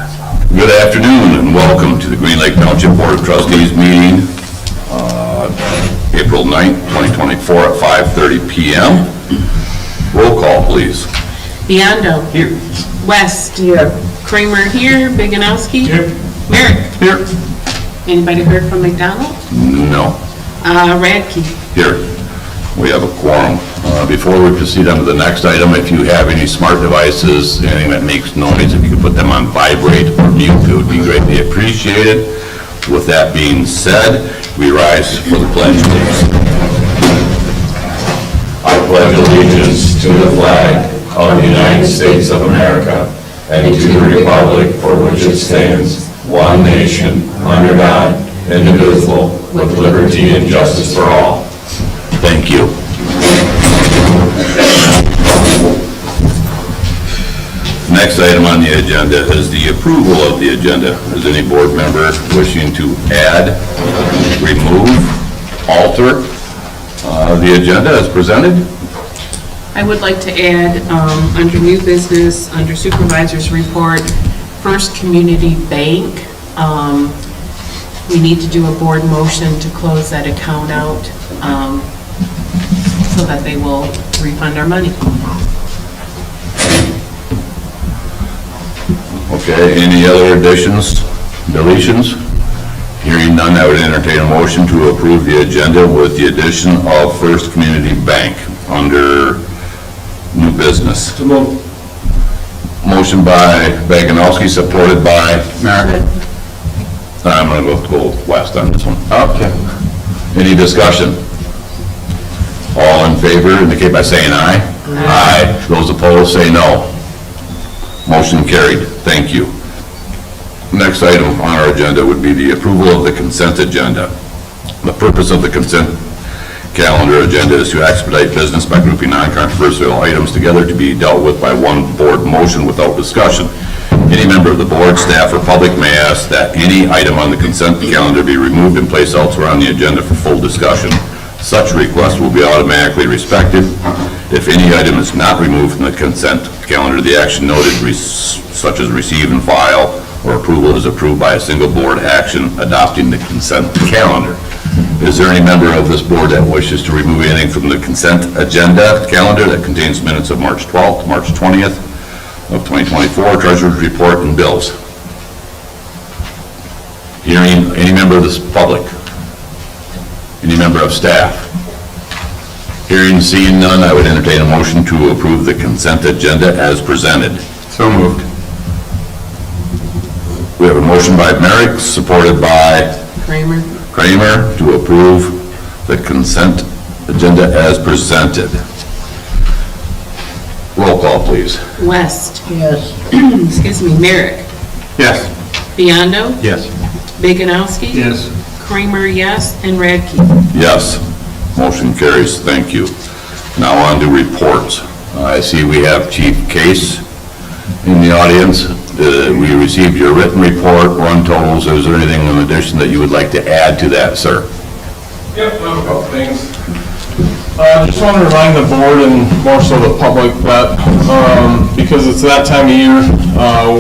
Good afternoon and welcome to the Green Lake Township Board of Trustees meeting, April 9th, 2024 at 5:30 p.m. Roll call, please. Biondo. Here. West. Here. Kramer here. Biganowski. Here. Merrick. Here. Anybody heard from McDonald? No. Radke. Here. We have a quorum. Before we proceed on to the next item, if you have any smart devices, anything that makes noise, if you could put them on vibrate or mute, it would be greatly appreciated. With that being said, we rise for the pledge, please. I pledge allegiance to the flag of the United States of America and to the republic for which it stands, one nation, under God, indivisible, with liberty and justice for all. Thank you. Next item on the agenda is the approval of the agenda. Is any board member wishing to add, remove, alter the agenda as presented? I would like to add, under new business, under supervisor's report, First Community Bank, we need to do a board motion to close that account out so that they will refund our money. Okay, any other additions, deletions? Hearing none, I would entertain a motion to approve the agenda with the addition of First Community Bank under new business. Motion by Baganowski, supported by Merrick. I'm going to go west on this one. Okay. Any discussion? All in favor indicate by saying aye. Aye. Those opposed say no. Motion carried. Thank you. Next item on our agenda would be the approval of the consent agenda. The purpose of the consent calendar agenda is to expedite business by grouping non-controversial items together to be dealt with by one board motion without discussion. Any member of the board, staff, or public may ask that any item on the consent calendar be removed and placed elsewhere on the agenda for full discussion. Such request will be automatically respected. If any item is not removed from the consent calendar, the action noted, such as receive and file, or approval is approved by a single board action adopting the consent calendar. Is there any member of this board that wishes to remove anything from the consent agenda calendar that contains minutes of March 12th, March 20th of 2024, treasurer's report, and bills? Hearing any member of this public? Any member of staff? Hearing, seeing none, I would entertain a motion to approve the consent agenda as presented. So moved. We have a motion by Merrick, supported by Kramer to approve the consent agenda as presented. Roll call, please. West. Yes. Excuse me, Merrick. Yes. Biondo. Yes. Biganowski. Yes. Kramer, yes, and Radke. Yes. Motion carries. Thank you. Now on to reports. I see we have Chief Case in the audience. We received your written report, run totals. Is there anything in addition that you would like to add to that, sir? Yep, I have a couple things. I just want to remind the board and more so the public that because it's that time of year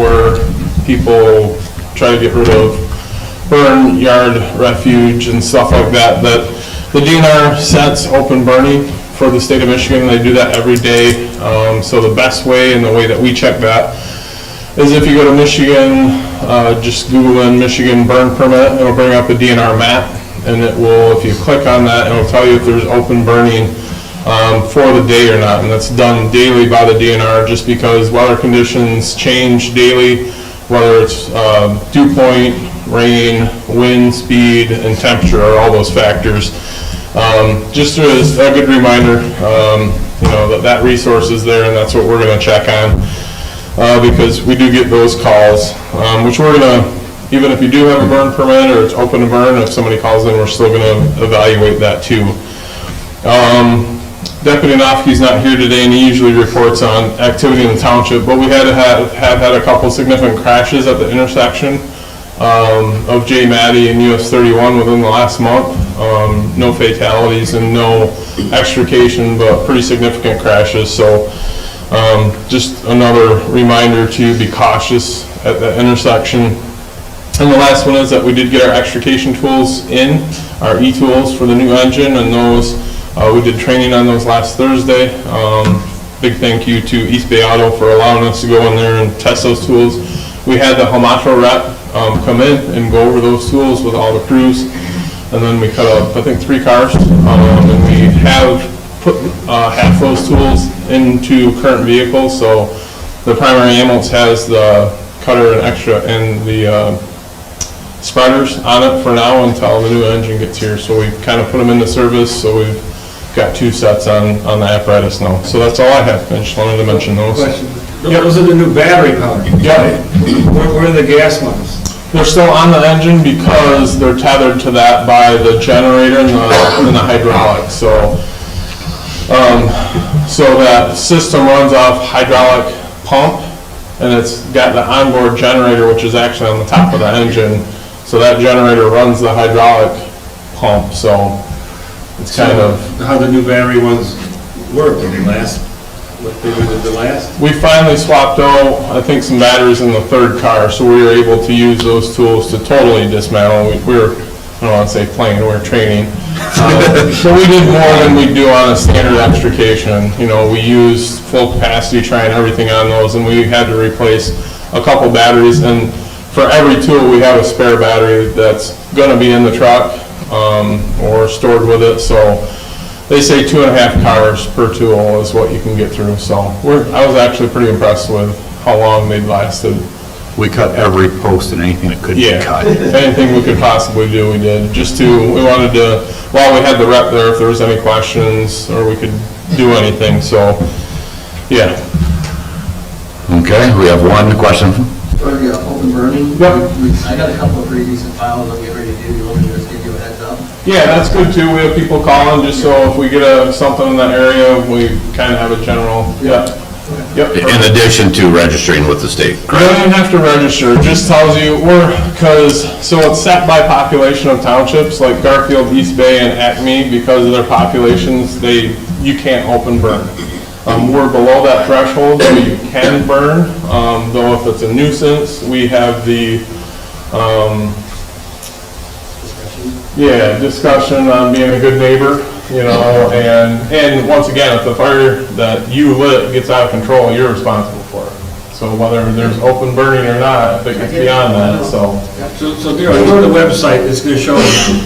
where people try to get rid of burn yard refuge and stuff like that, that the DNR sets open burning for the state of Michigan. They do that every day. So the best way and the way that we check that is if you go to Michigan, just Google in Michigan burn permit, it'll bring up a DNR map, and it will, if you click on that, it'll tell you if there's open burning for the day or not, and that's done daily by the DNR just because weather conditions change daily, whether it's dew point, rain, wind speed, and temperature are all those factors. Just as a good reminder, you know, that resource is there, and that's what we're going to check on. Because we do get those calls, which we're going to, even if you do have a burn permit or it's open to burn, if somebody calls in, we're still going to evaluate that too. Deputy Nofke's not here today, and he usually reports on activity in the township, but we have had a couple significant crashes at the intersection of J. Maddie and US 31 within the last month. No fatalities and no extrication, but pretty significant crashes. So Just another reminder to be cautious at the intersection. And the last one is that we did get our extrication tools in, our e-tools for the new engine, and those, we did training on those last Thursday. Big thank you to East Bay Auto for allowing us to go in there and test those tools. We had the Homatro rep come in and go over those tools with all the crews, and then we cut up, I think, 3 cars, and we have put half those tools into current vehicles, so the primary ambulance has the cutter and extra and the spreaders on it for now until the new engine gets here. So we've kind of put them into service, so we've got 2 sets on the apparatus now. So that's all I have. I just wanted to mention those. Question. Those are the new battery powered. Yeah. Where are the gas ones? They're still on the engine because they're tethered to that by the generator and the hydraulic. So that system runs off hydraulic pump, and it's got the onboard generator, which is actually on the top of the engine. So that generator runs the hydraulic pump, so it's kind of... How the new battery ones work, do they last? What they did the last? We finally swapped out, I think, some batteries in the 3rd car, so we were able to use those tools to totally dismantle. We were, I don't want to say playing, we were training. But we did more than we do on a standard extrication. You know, we used full capacity trying everything on those, and we had to replace a couple batteries. And for every tool, we have a spare battery that's going to be in the truck or stored with it. So they say 2.5 cars per tool is what you can get through. So I was actually pretty impressed with how long they'd lasted. We cut every post and anything that could be Yeah, cut. anything we could possibly do, we did. We wanted to, while we had the rep there, if there was any questions or we could do anything, so, yeah. Okay, we have one question. For the open burning? Yep. I got a couple of pretty decent files that we already did. You want me to just give you a heads up? Yeah, that's good too. We have people calling, just so if we get something in that area, we kind of have a general, yeah. Yep. In addition to registering with the state, You correct? don't even have to register, it just tells you, so it's set by population of townships, like Garfield, East Bay, and Acme, because of their populations, you can't open burn. We're below that threshold, so you can burn, though if it's a nuisance, we have the, discussion on being a good neighbor, you know, and once again, if the fire that you lit gets out of control, you're responsible for it. So whether there's open burning or not, if it gets beyond that, so. So Darryl, I go to the website, it's gonna show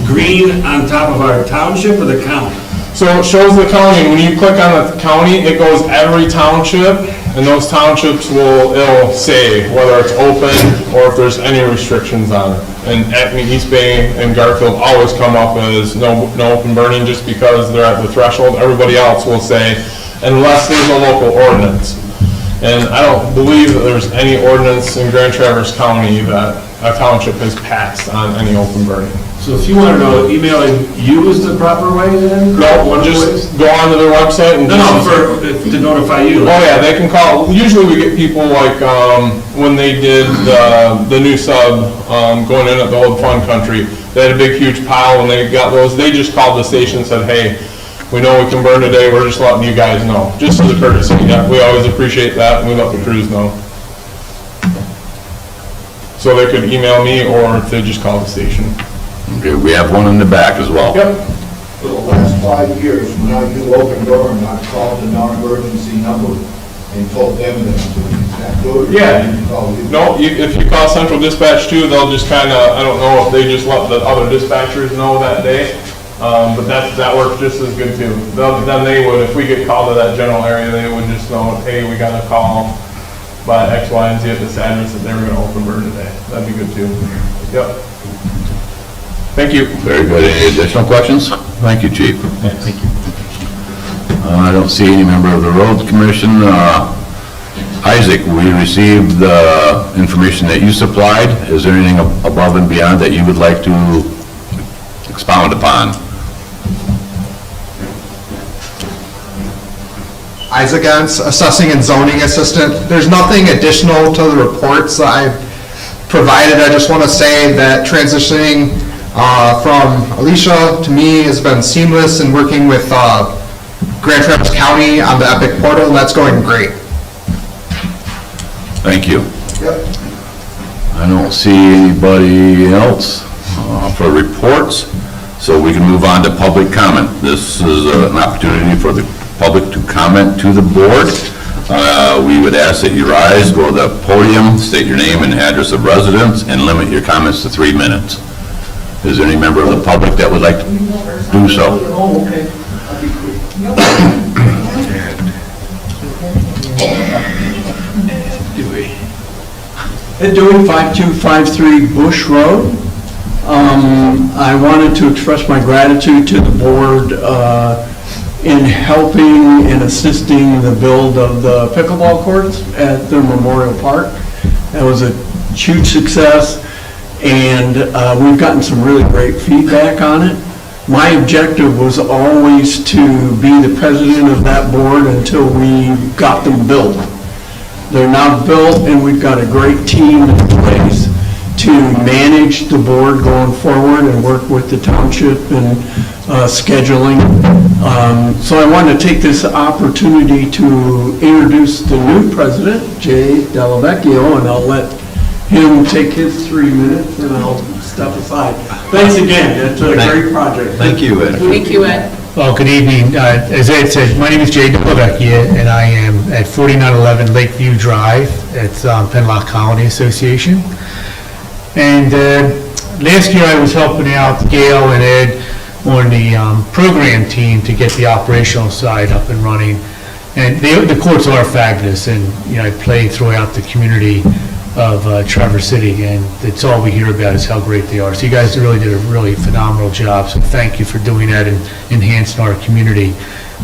green on top of our township or the county? So it shows the county, when you click on the county, it goes every township, and those townships it'll say whether it's open or if there's any restrictions on it. And Acme, East Bay, and Garfield always come up as no open burning just because they're at the threshold. Everybody else will say, unless there's a local ordinance. And I don't believe that there's any ordinance in Grand Traverse County that a township has passed on any open burning. So if you want to know, emailing you is the proper way then? No, just go onto their website and. To notify you. Oh, yeah, they can call. Usually we get people like, when they did the new sub, going in at the old Fun Country, they had a big, huge pile, and they got those, they just called the station and said, hey, we know we can burn today, we're just letting you guys know, just as a courtesy. Yeah, we always appreciate that, and we let the crews know. So they could email me, or if they just call the station. Okay, we have one in the back as well. Yep. For the last 5 years, when I do open burn, I called the non-emergency number and told them that it's not good. Yeah. And call you. No, if you call Central Dispatch too, they'll just kind of, I don't know if they just let the other dispatchers know that day, but that works just as good too. Then they would, if we get called to that general area, they would just know, hey, we got a call by X, Y, and Z at this address that they were going to open burn today. That'd be good too. Yep. Thank you. Very good. Any additional questions? Thank you, Chief. Thank you. I don't see any member of the Road Commission. Isaac, we received the information that you supplied. Is there anything above and beyond that you would like to expound upon? Isaac Gantz, Assessing and Zoning Assistant. There's nothing additional to the reports that I've provided. I just want to say that transitioning from Alicia to me has been seamless, and working with Grand Traverse County on the Epic portal, that's going great. Thank you. Yep. I don't see anybody else for reports, so we can move on to public comment. This is an opportunity for the public to comment to the board. We would ask that you rise, go to the podium, state your name and address of residence, and limit your comments to 3 minutes. Is there any member of the public that would like to do so? Oh, okay. I'll be quick. Doing 5253 Bush Road. I wanted to express my gratitude to the board in helping and assisting the build of the pickleball courts at the Memorial Park. That was a huge success, and we've gotten some really great feedback on it. My objective was always to be the president of that board until we got them built. They're now built, and we've got a great team in place to manage the board going forward and work with the township and scheduling. So I wanted to take this opportunity to introduce the new president, Jay Dellavecchio, and I'll let him take his 3 minutes, and I'll step aside. Thanks again, it's a great project. Thank you, Ed. Thank you, Ed. Well, good evening. As Ed said, my name is Jay Dellavecchia, and I am at 4911 Lakeview Drive at Penlock Colony Association. And last year I was helping out Gail and Ed on the program team to get the operational side up and running. And the courts are fabulous, and I play throughout the community of Traverse City, and it's all we hear about is how great they are. So you guys really did a really phenomenal job, so thank you for doing that and enhancing our community.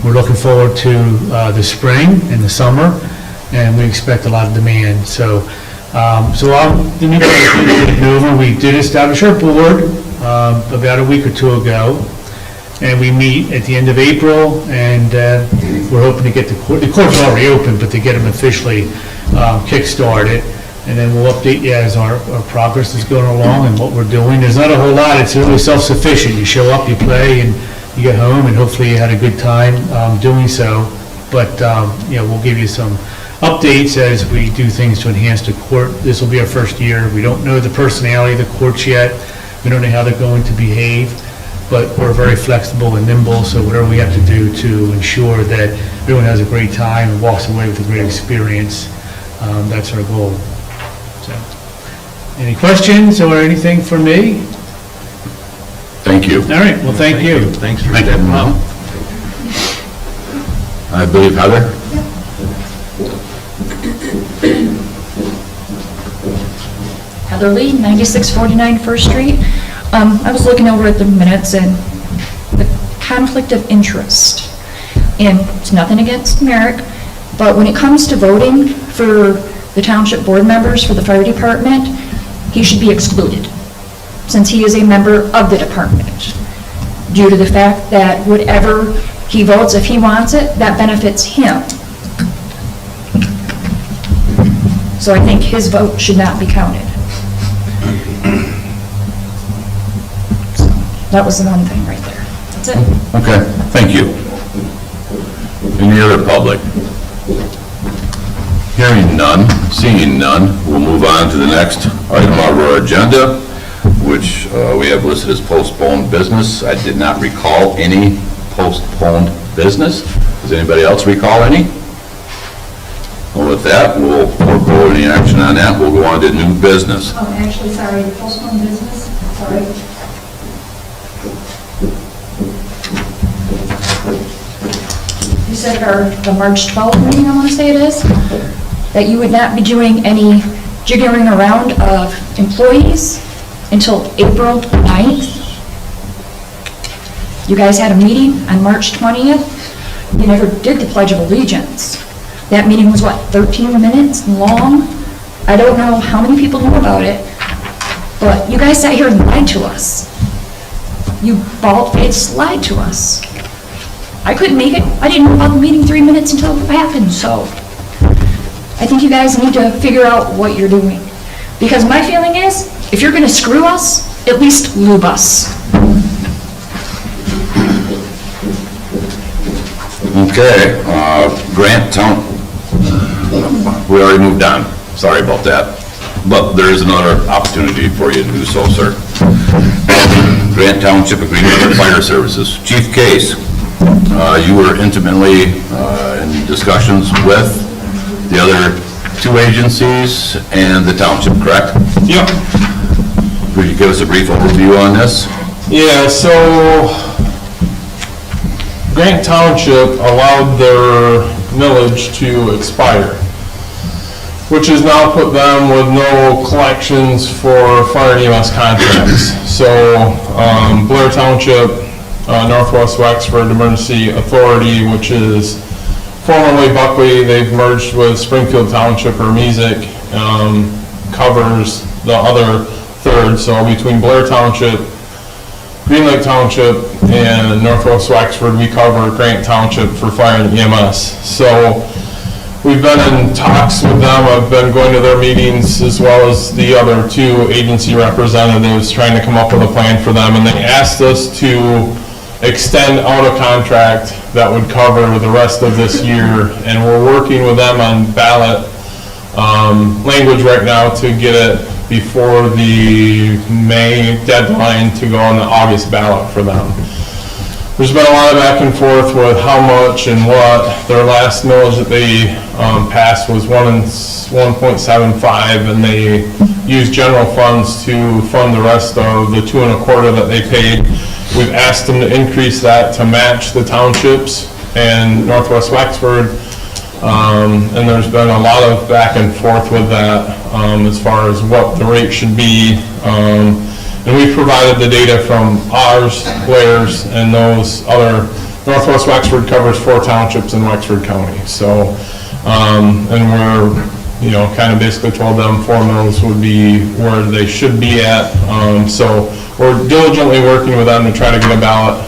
We're looking forward to the spring and the summer, and we expect a lot of demand. So I'm the new president of Nova. We did establish our board about a week or two ago, and we meet at the end of April, and we're hoping to get the court's already open, but to get them officially kick-started. And then we'll update you as our progress is going along and what we're doing. There's not a whole lot, it's really self-sufficient. You show up, you play, and you get home, and hopefully you had a good time doing so. But, we'll give you some updates as we do things to enhance the court. This will be our first year. We don't know the personality of the courts yet. We don't know how they're going to behave, but we're very flexible and nimble, so whatever we have to do to ensure that everyone has a great time and walks away with a great experience, that's our goal. So, any questions or anything for me? Thank you. All right, well, thank you. Thanks for Thank you. stepping up. I believe Heather? Heather Lee, 9649 First Street. I was looking over at the minutes and the conflict of interest. And it's nothing against Merrick, but when it comes to voting for the township board members for the fire department, he should be excluded, since he is a member of the department, due to the fact that whatever he votes, if he wants it, that benefits him. So I think his vote should not be counted. So that was the one thing right there. That's it. Okay, thank you. Any other public? Hearing none, seeing none, we'll move on to the next item of our agenda, which we have listed as postponed business. I did not recall any postponed business. Does anybody else recall any? Well, with that, we'll forego any action on that. We'll go on to new business. Oh, actually, sorry, the postponed business, sorry. You said the March 12th meeting, I want to say it is, that you would not be doing any jiggering around of employees until April 9th. You guys had a meeting on March 20th. You never did the Pledge of Allegiance. That meeting was, what, 13 minutes long? I don't know how many people knew about it, but you guys sat here and lied to us. You bald-faced lied to us. I couldn't make it. I didn't know about the meeting 3 minutes until it happened, so I think you guys need to figure out what you're doing. Because my feeling is, if you're gonna screw us, at least lube us. Okay, Grant, we already moved on. sorry about that. But there is another opportunity for you to do so, sir. Grant Township Agreement for Fire Services. Chief Case, you were intimately in discussions with the other two agencies and the township, correct? Yep. Could you give us a brief overview on this? Yeah, so Grant Township allowed their millage to expire, which has now put them with no collections for fire and EMS contracts. So Blair Township, Northwest Wexford Emergency Authority, which is formerly Buckley, they've merged with Springfield Township or MESIC, covers the other third. So between Blair Township, Green Lake Township, and Northwest Wexford, we cover Grant Township for fire and EMS. So we've been in talks with them. I've been going to their meetings as well as the other two agency representatives, trying to come up with a plan for them. And they asked us to extend out a contract that would cover the rest of this year. And we're working with them on ballot language right now to get it before the May deadline to go on the August ballot for them. There's been a lot of back and forth with how much and what. Their last millage that they passed was 1.75, and they used general funds to fund the rest of the 2 1/4 that they paid. We've asked them to increase that to match the townships and Northwest Wexford. And there's been a lot of back and forth with that as far as what the rate should be. And we've provided the data from ours, Blair's, and those other. Northwest Wexford covers 4 townships in Wexford County. So, and we're, kind of basically told them 4 mills would be where they should be at. So we're diligently working with them to try to get a ballot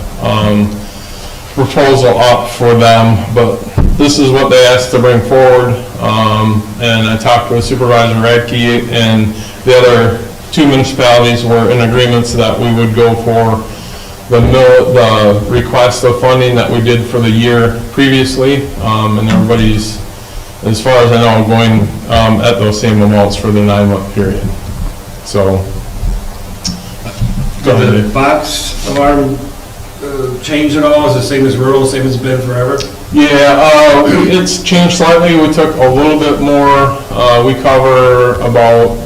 proposal up for them, but this is what they asked to bring forward. And I talked with Supervisor Radke, and the other 2 municipalities were in agreements that we would go for the request of funding that we did for the year previously. And everybody's, as far as I know, going at those same amounts for the 9-month period. So, go ahead. The box alarm changed at all? Is the same as rural, same as it's been forever? Yeah, it's changed slightly. We took a little bit more. We cover about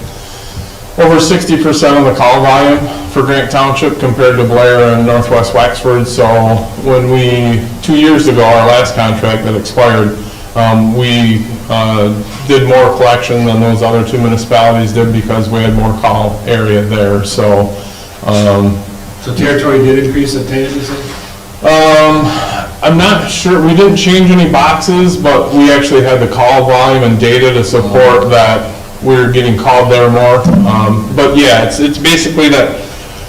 over 60% of the call volume for Grant Township compared to Blair and Northwest Wexford. So when 2 years ago, our last contract that expired, we did more collection than those other 2 municipalities did because we had more call area there. So So territory did increase at 10, you said? I'm not sure, we didn't change any boxes, but we actually had the call volume and data to support that we're getting called there more. But yeah, it's basically that,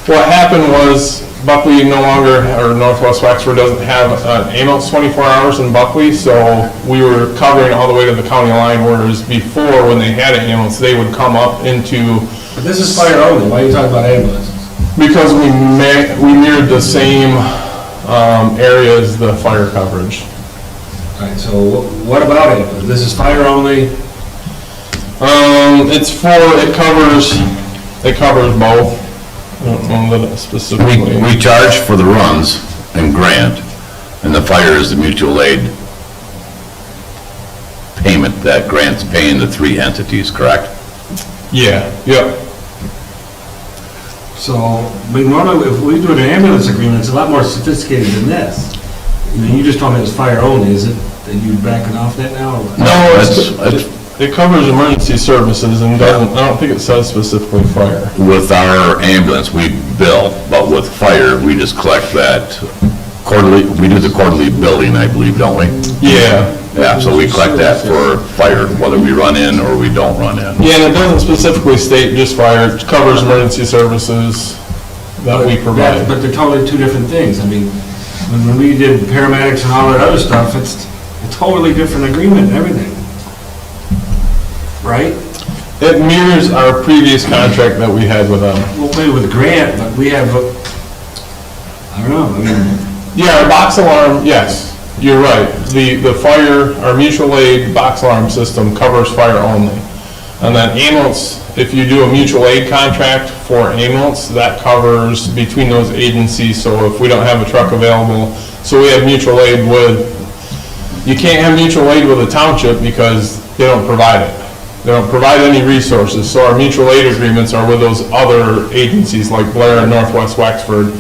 what happened was Buckley no longer, or Northwest Wexford doesn't have an ambulance 24 hours in Buckley, so we were covering all the way to the county line, whereas before, when they had an ambulance, they would come up into. But this is fire only, why are you talking about ambulances? Because we mirrored the same area as the fire coverage. All right, so what about ambulance? This is fire only? It covers both. I don't know that specifically. We charge for the runs and grant, and the fire is the mutual aid payment that grant's paying the 3 entities, correct? Yeah, yep. So, but normally, if we do an ambulance agreement, it's a lot more sophisticated than this. You just told me it was fire only, is it, that you're backing off that now, or what? No, It covers emergency services and doesn't, I don't think it says specifically fire. with our ambulance, we bill, but with fire, we just collect that quarterly, we do the quarterly billing, I believe, don't we? Yeah. Yeah, so we collect that for fire, whether we run in or we don't run in. Yeah, and it doesn't specifically state just fire, it covers emergency services that we provide. But they're totally 2 different things. I mean, when we did paramedics and all that other stuff, it's a totally different agreement and everything. Right? It mirrors our previous contract that we had with them. We'll play with Grant, but we have, I don't know, I mean, Yeah, our box alarm, yes, you're right. The fire, our mutual aid box alarm system covers fire only. And then ambulance, if you do a mutual aid contract for ambulance, that covers between those agencies, so if we don't have a truck available, so we have mutual aid with, you can't have mutual aid with a township because they don't provide it. They don't provide any resources, so our mutual aid agreements are with those other agencies like Blair and Northwest Wexford.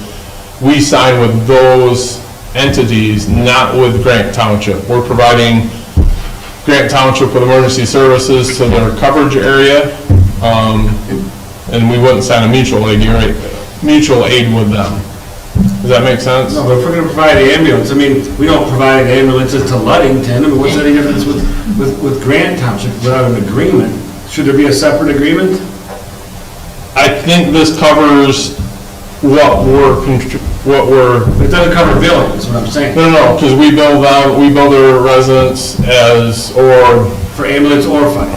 We sign with those entities, not with Grant Township. We're providing Grant Township with emergency services to their coverage area, and we wouldn't sign a mutual aid with them. Does that make sense? No, but if we're gonna provide ambulance, I mean, we don't provide ambulances to Ludington, I mean, what's any difference with Grant Township without an agreement? Should there be a separate agreement? I think this covers what we're, It doesn't cover billing, is what I'm saying, no, because we bill their residents as, or, for ambulance or fire.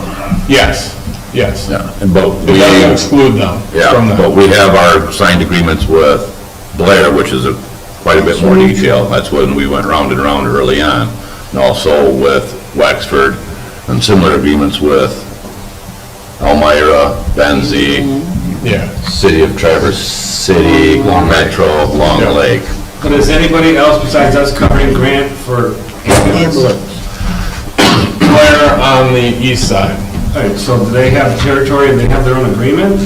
yes. Yeah, and but It doesn't exclude them yeah, from but that. we have our signed agreements with Blair, which is quite a bit more detail. That's when we went round and round early on. And also with Wexford, and similar agreements with Elmira, Benzie, Yeah. City of Traverse City, Metro, Long Yeah. Lake. But is anybody else besides us covering Grant for ambulance? Blair on the east side. All right, so do they have territory and they have their own agreement?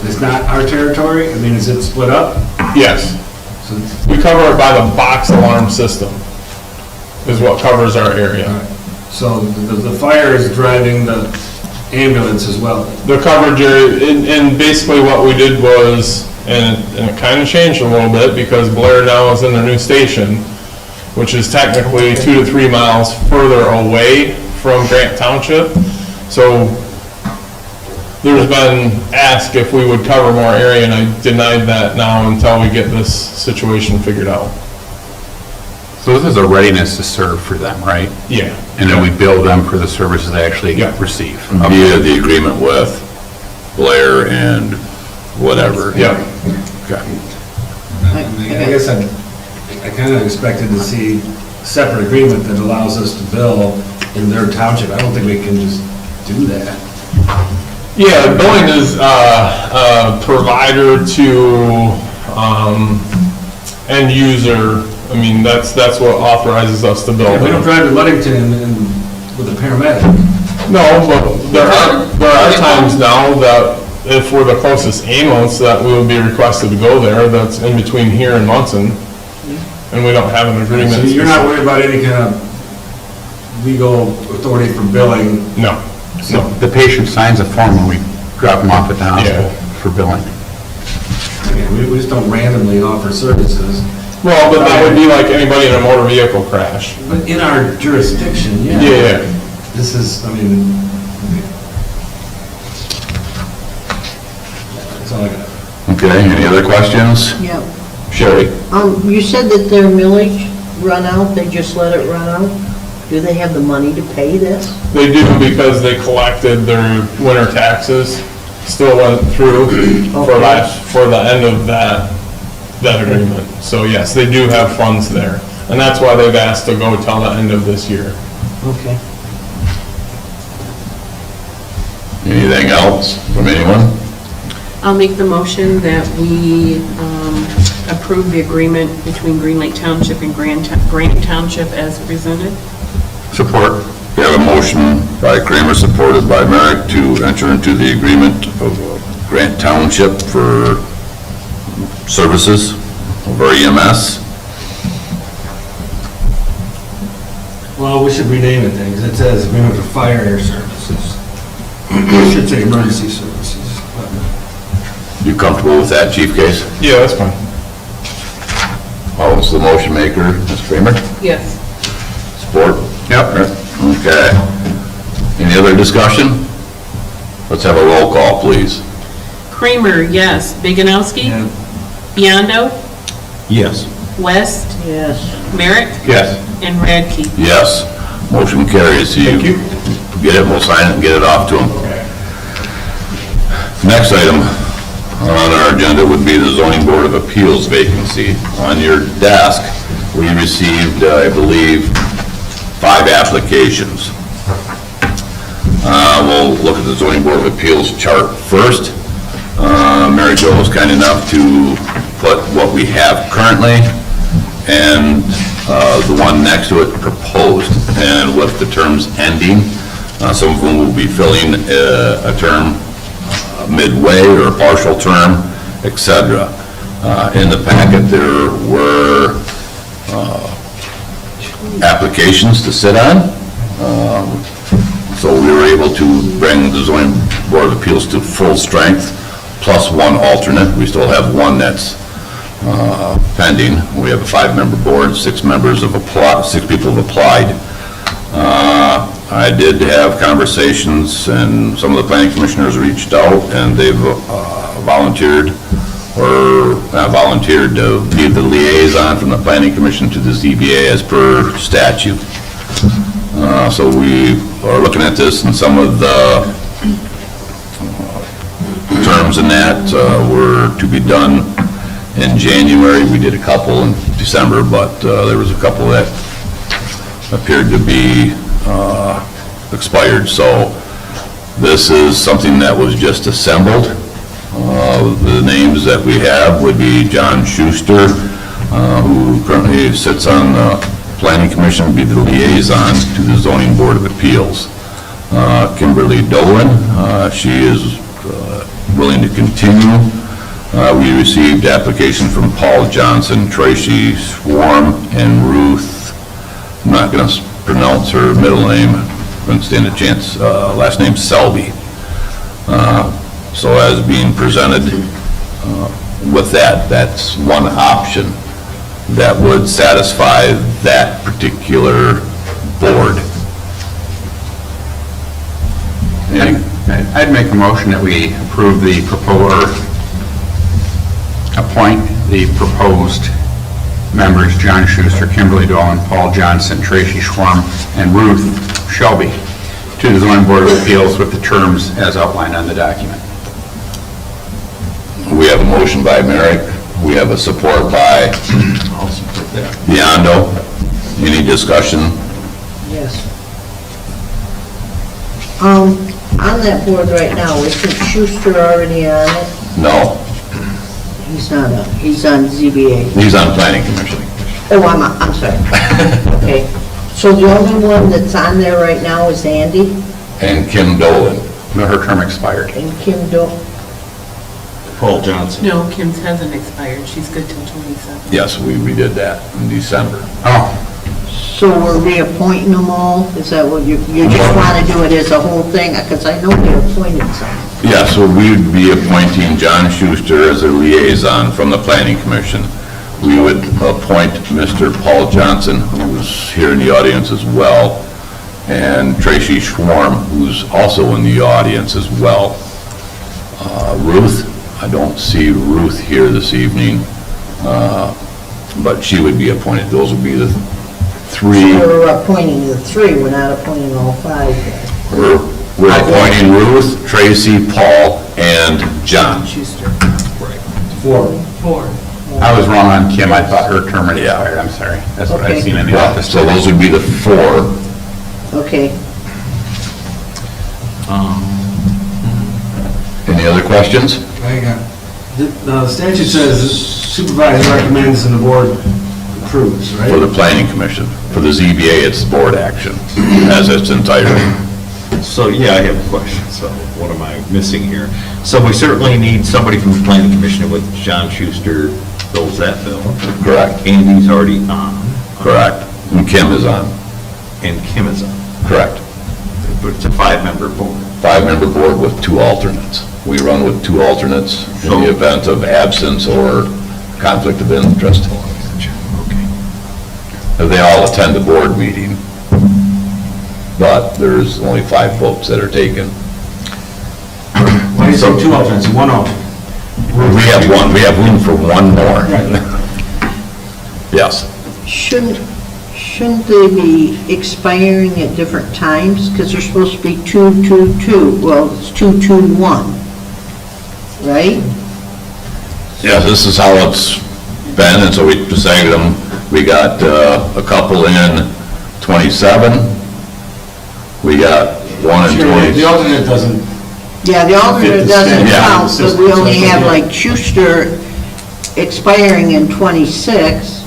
It's not our territory? I mean, is it split up? Yes. So We cover it by the box alarm system, is what covers our area. So the fire is driving the ambulance as well? The coverage area, and basically what we did was, and it kind of changed a little bit because Blair now is in their new station, which is technically 2 to 3 miles further away from Grant Township. So there's been asked if we would cover more area, and I denied that now until we get this situation figured out. So this is a readiness to serve for them, right? Yeah. And then we bill them for the services they actually Yeah. receive. Via the agreement with Blair and whatever. Yeah. Okay. I guess I kind of expected to see a separate agreement that allows us to bill in their township. I don't think we can just do that. Yeah, billing is provider to end user. I mean, that's what authorizes us to bill. We don't drive to Ludington with a paramedic. No, but there are times now that if we're the closest ambulance, that we would be requested to go there. That's in between here and Munson, and we don't have an agreement. So you're not worried about any kind of legal authority for billing? No, no. The patient signs a form when we drop them off at the hospital Yeah. for billing. Again, we just don't randomly offer services. Well, but that would be like anybody in a motor vehicle crash. But in our jurisdiction, yeah. Yeah. This is, I mean, that's all I got. Okay, any other questions? Yeah. Sherry? You said that their millage run out, they just let it run out? Do they have the money to pay this? They do because they collected their winter taxes, still went through for the end of that agreement. So yes, they do have funds there. And that's why they've asked to go till the end of this year. Okay. Anything else from anyone? I'll make the motion that we approve the agreement between Green Lake Township and Grant Township as presented. Support. We have a motion by Kramer, supported by Merrick, to enter into the agreement of Grant Township for services of our EMS. Well, we should rename it then, because it says agreement for fire air services. It should say emergency services. You comfortable with that, Chief Case? Yeah, that's fine. Who's the motion maker? Ms. Kramer? Yes. Support? Yep. Okay. Any other discussion? Let's have a roll call, please. Kramer, yes. Biganowski? Yeah. Biondo? Yes. West? Yes. Merrick? Yes. And Radke. Yes. Motion carries. Thank you. Get it, we'll sign it and get it off to them. Next item on our agenda would be the Zoning Board of Appeals vacancy. On your desk, we received, I believe, 5 applications. We'll look at the zoning board of appeals chart first. Mary Jo was kind enough to put what we have currently and the one next to it proposed, and with the terms ending. Some of them will be filling a term midway or a partial term, etc. In the packet, there were applications to sit on. So we were able to bring the zoning board of appeals to full strength, plus one alternate. We still have one that's pending. We have a 5-member board, 6 members have applied, 6 people have applied. I did have conversations, and some of the planning commissioners reached out, and they've volunteered to be the liaison from the planning commission to the ZBA as per statute. So we are looking at this, and some of the terms in that were to be done in January. We did a couple in December, but there was a couple that appeared to be expired. So this is something that was just assembled. The names that we have would be John Schuster, who currently sits on the Planning Commission, would be the liaison to the Zoning Board of Appeals. Kimberly Dolan, she is willing to continue. We received application from Paul Johnson, Tracy Swarm, and Ruth, I'm not going to pronounce her middle name, couldn't stand a chance, last name Selby. So as being presented with that, that's one option that would satisfy that particular board. I'd make a motion that we approve the appoint the proposed members, John Schuster, Kimberly Dolan, Paul Johnson, Tracy Schwarm, and Ruth Shelby, to the zoning board of appeals with the terms as outlined on the document. We have a motion by Merrick. We have a support by Biondo. Any discussion? Yes. On that board right now, isn't Schuster already on it? No. He's not on, he's on ZBA. He's on Planning Commission. Oh, I'm sorry. Okay. So the only one that's on there right now is Andy And Kim Dolan. No, her term expired. and Kim Dolan. Paul Johnson. No, Kim's hasn't expired. She's good till 27. Yes, we did that in December. Oh, So we're reappointing them all? Is that what you just want to do it as a whole thing? Because I know they appointed some. Yeah, so we'd be appointing John Schuster as a liaison from the Planning Commission. We would appoint Mr. Paul Johnson, who's here in the audience as well, and Tracy Schwarm, who's also in the audience as well. Ruth, I don't see Ruth here this evening, but she would be appointed. Those would be the 3. So we're appointing the 3, we're not appointing all 5 yet. We're appointing Ruth, Tracy, Paul, and John. Schuster. 4. 4. I was wrong on Kim. I thought her term had expired. I'm sorry. That's what I've Okay. seen in the office. So those would be the 4. Okay. Any other questions? The statute says supervisor recommends and the board approves, right? For the Planning Commission. For the ZBA, it's board action as its entirety. So, yeah, I have a question, so what am I missing here? So we certainly need somebody from the planning commission with John Schuster fills that bill. Correct. Andy's already on. Correct. And Kim is on. And Kim is on. Correct. But it's a 5-member board. 5-member board with 2 alternates. We run with 2 alternates in the event of absence or conflict of interest. Okay. They all attend the board meeting, but there's only 5 votes that are taken. Why do you say 2 alternates, 1 alternate? We have one. We have room for 1 more. Yes. Shouldn't they be expiring at different times? Because they're supposed to be 2-2-2. Well, it's 2-2-1, right? Yeah, this is how it's been, and so we decided them. We got a couple in 27. We got 1 and 20. The alternate doesn't, Yeah, the alternate doesn't Yeah. count, but we only have like Schuster expiring in 26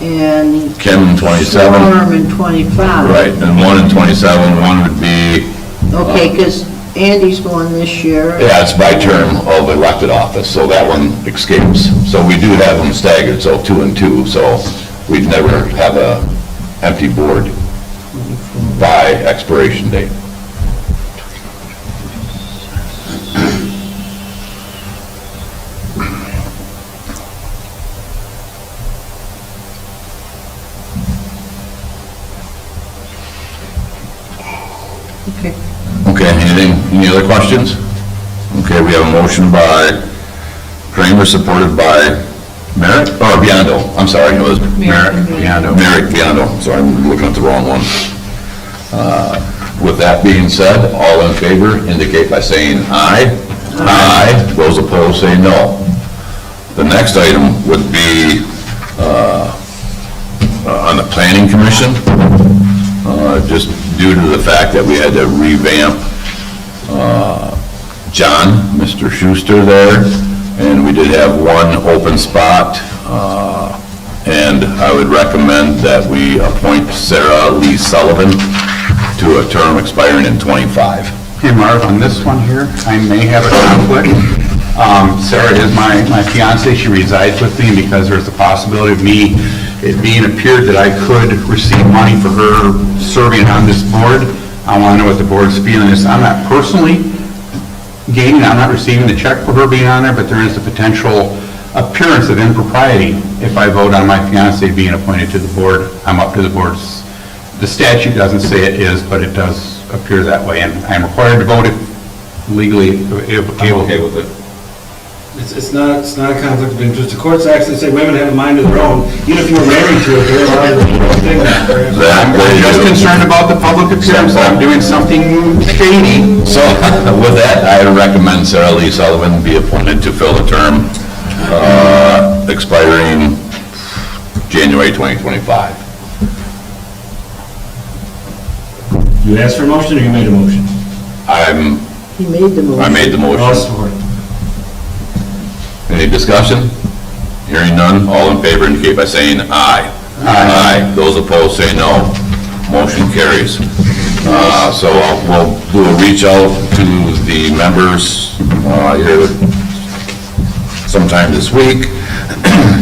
and Kim in 27. Storm in 25. Right, and 1 and 27, one would be, Okay, because Andy's going this year. yeah, it's by term of elected office, so that one escapes. So we do have them staggered, so 2 and 2, so we'd never have a empty board by expiration date. Okay. Okay, any other questions? Okay, we have a motion by Kramer, supported by Merrick, or Biondo, I'm sorry, it was Merrick Biondo. Merrick Biondo, sorry, I'm looking at the wrong one. With that being said, all in favor indicate by saying aye. Aye. Those opposed say no. The next item would be on the planning commission, just due to the fact that we had to revamp John, Mr. Schuster there, and we did have one open spot, and I would recommend that we appoint Sarah Lee Sullivan to a term expiring in 25. Hey, Marv, on this one here, I may have a conflict. Sarah is my fiancée, she resides with me, because there's a possibility of me, it being appeared that I could receive money for her serving on this board. I want to know what the board's feeling is. I'm not personally gaining, I'm not receiving the check for her being on there, but there is a potential appearance of impropriety if I vote on my fiancée being appointed to the board. I'm up to the board's, the statute doesn't say it is, but it does appear that way, and I'm required to vote if legally able. I'm okay with it. it's not a conflict of interest. The courts actually say women have a mind of their own, even if you were married to it, they're allowed to do their thing. I'm just concerned about the public appearance, that I'm doing something shady. So with that, I recommend Sarah Lee Sullivan be appointed to fill the term expiring January 2025. You asked for a motion or you made a motion? He made the motion. I made the I'll motion. support. Any discussion? Hearing none, all in favor indicate by saying aye. Aye. Those opposed say no. Motion carries. So we'll do a reach out to the members here sometime this week.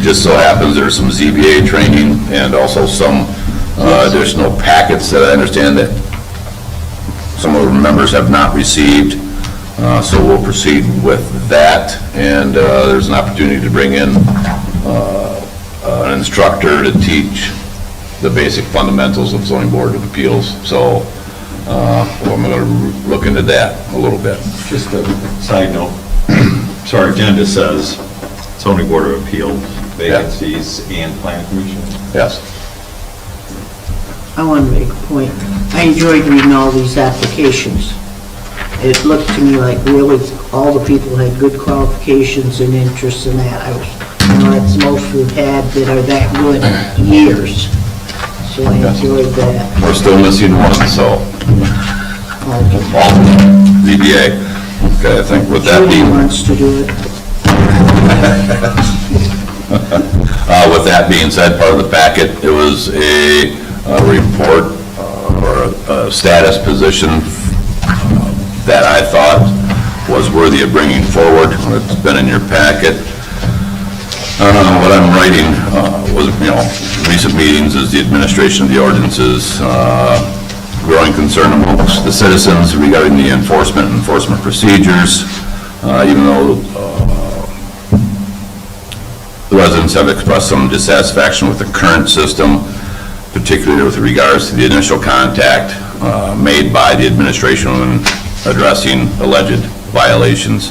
Just so happens there's some ZBA training and also some additional packets that I understand that some of the members have not received. So we'll proceed with that, and there's an opportunity to bring in an instructor to teach the basic fundamentals of zoning board of appeals. So I'm going to look into that a little bit. Just a side note, so our agenda says zoning board of appeals, vacancies, and planning commission. Yes. I want to make a point. I enjoyed reading all these applications. It looked to me like really all the people had good qualifications and interests in that. That's the most we've had that are that good years. So I enjoyed that. We're still missing one, so. ZBA. Okay, I think with that Julie being... wants to do it. With that being said, part of the packet, it was a report or a status position that I thought was worthy of bringing forward. It's been in your packet. What I'm writing was, recent meetings is the administration of the ordinances, growing concern amongst the citizens regarding the enforcement procedures, even though the residents have expressed some dissatisfaction with the current system, particularly with regards to the initial contact made by the administration when addressing alleged violations.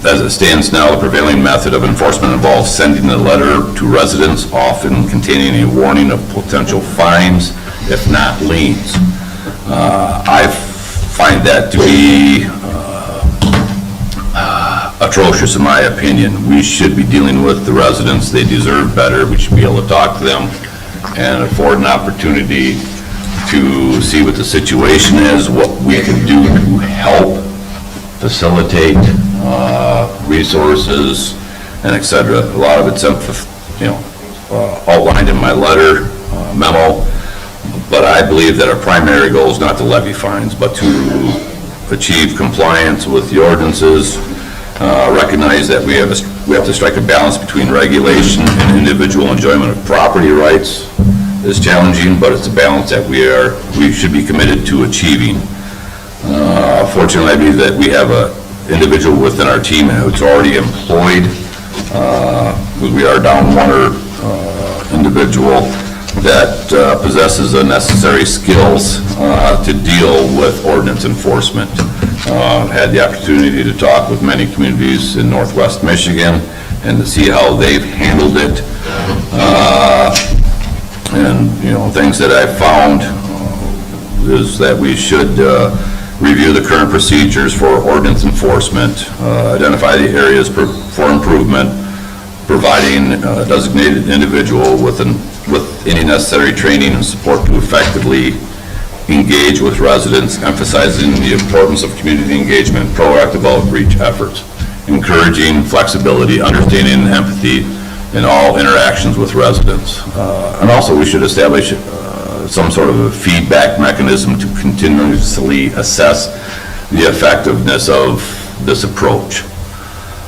As it stands now, the prevailing method of enforcement involves sending a letter to residents, often containing a warning of potential fines, if not liens. I find that to be atrocious in my opinion. We should be dealing with the residents. They deserve better. We should be able to talk to them and afford an opportunity to see what the situation is, what we can do to help facilitate resources, and et cetera. A lot of it's, outlined in my letter, memo, but I believe that our primary goal is not to levy fines, but to achieve compliance with the ordinances, recognize that we have to strike a balance between regulation and individual enjoyment of property rights. Is challenging, but it's a balance that we should be committed to achieving. Fortunately, I believe that we have an individual within our team who's already employed, because we are down one individual that possesses the necessary skills to deal with ordinance enforcement. Had the opportunity to talk with many communities in Northwest Michigan and to see how they've handled it. And, things that I've found is that we should review the current procedures for ordinance enforcement, identify the areas for improvement, providing a designated individual with any necessary training and support to effectively engage with residents, emphasizing the importance of community engagement, proactive outreach efforts, encouraging flexibility, understanding, and empathy in all interactions with residents. And also, we should establish some sort of a feedback mechanism to continuously assess the effectiveness of this approach.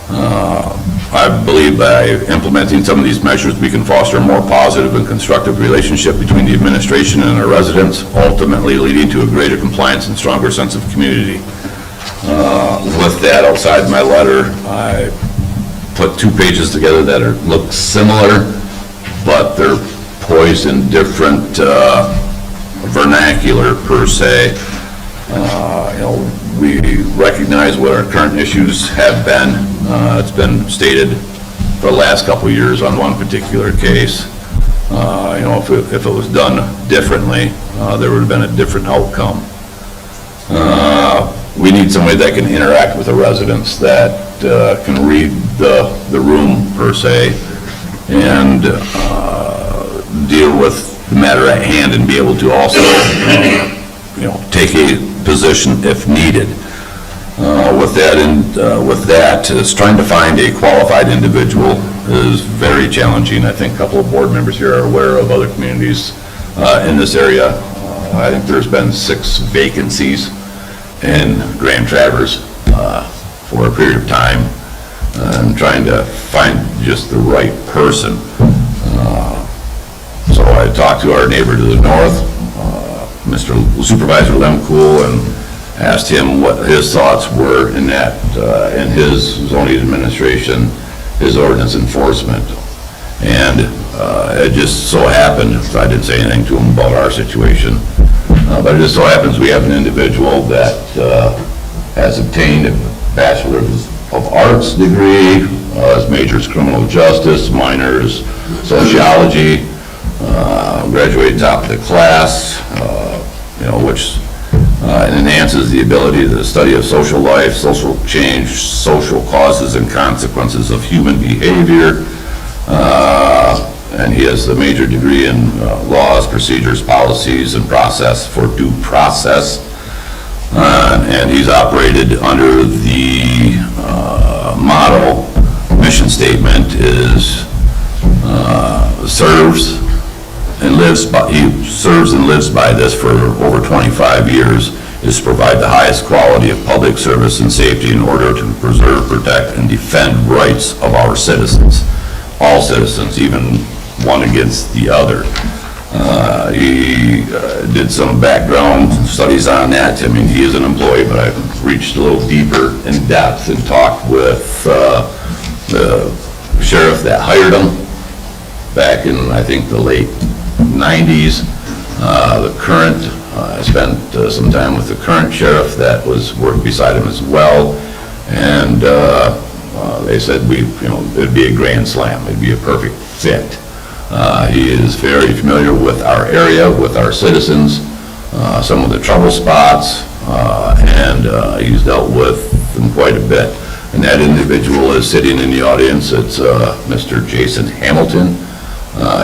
I believe by implementing some of these measures, we can foster a more positive and constructive relationship between the administration and our residents, ultimately leading to a greater compliance and stronger sense of community. With that, outside my letter, I put 2 pages together that look similar, but they're poised in different vernacular per se. We recognize what our current issues have been. It's been stated for the last couple of years on one particular case. If it was done differently, there would have been a different outcome. We need somebody that can interact with the residents, that can read the room per se, and deal with the matter at hand, and be able to also, take a position if needed. With that, trying to find a qualified individual is very challenging. I think a couple of board members here are aware of other communities in this area. I think there's been 6 vacancies in Grand Traverse for a period of time. I'm trying to find just the right person. So I talked to our neighbor to the north, Mr. Supervisor Lemkool, and asked him what his thoughts were in that, in his zoning administration, his ordinance enforcement. And it just so happened, I didn't say anything to him about our situation, but it just so happens we have an individual that has obtained a Bachelor of Arts degree, his major is criminal justice, minor is sociology, graduated top of the class, which enhances the ability to the study of social life, social change, social causes and consequences of human behavior. And he has a major degree in laws, procedures, policies, and process for due process. And he's operated under the motto, mission statement is serves and lives by this for over 25 years, is to provide the highest quality of public service and safety in order to preserve, protect, and defend rights of our citizens, all citizens, even one against the other. He did some background studies on that. I mean, he is an employee, but I've reached a little deeper in depth and talked with the sheriff that hired him back in, I think, the late 90s. The current, I spent some time with the current sheriff that worked beside him as well, and they said it'd be a grand slam, it'd be a perfect fit. He is very familiar with our area, with our citizens, some of the trouble spots, and he's dealt with them quite a bit. And that individual is sitting in the audience. It's Mr. Jason Hamilton.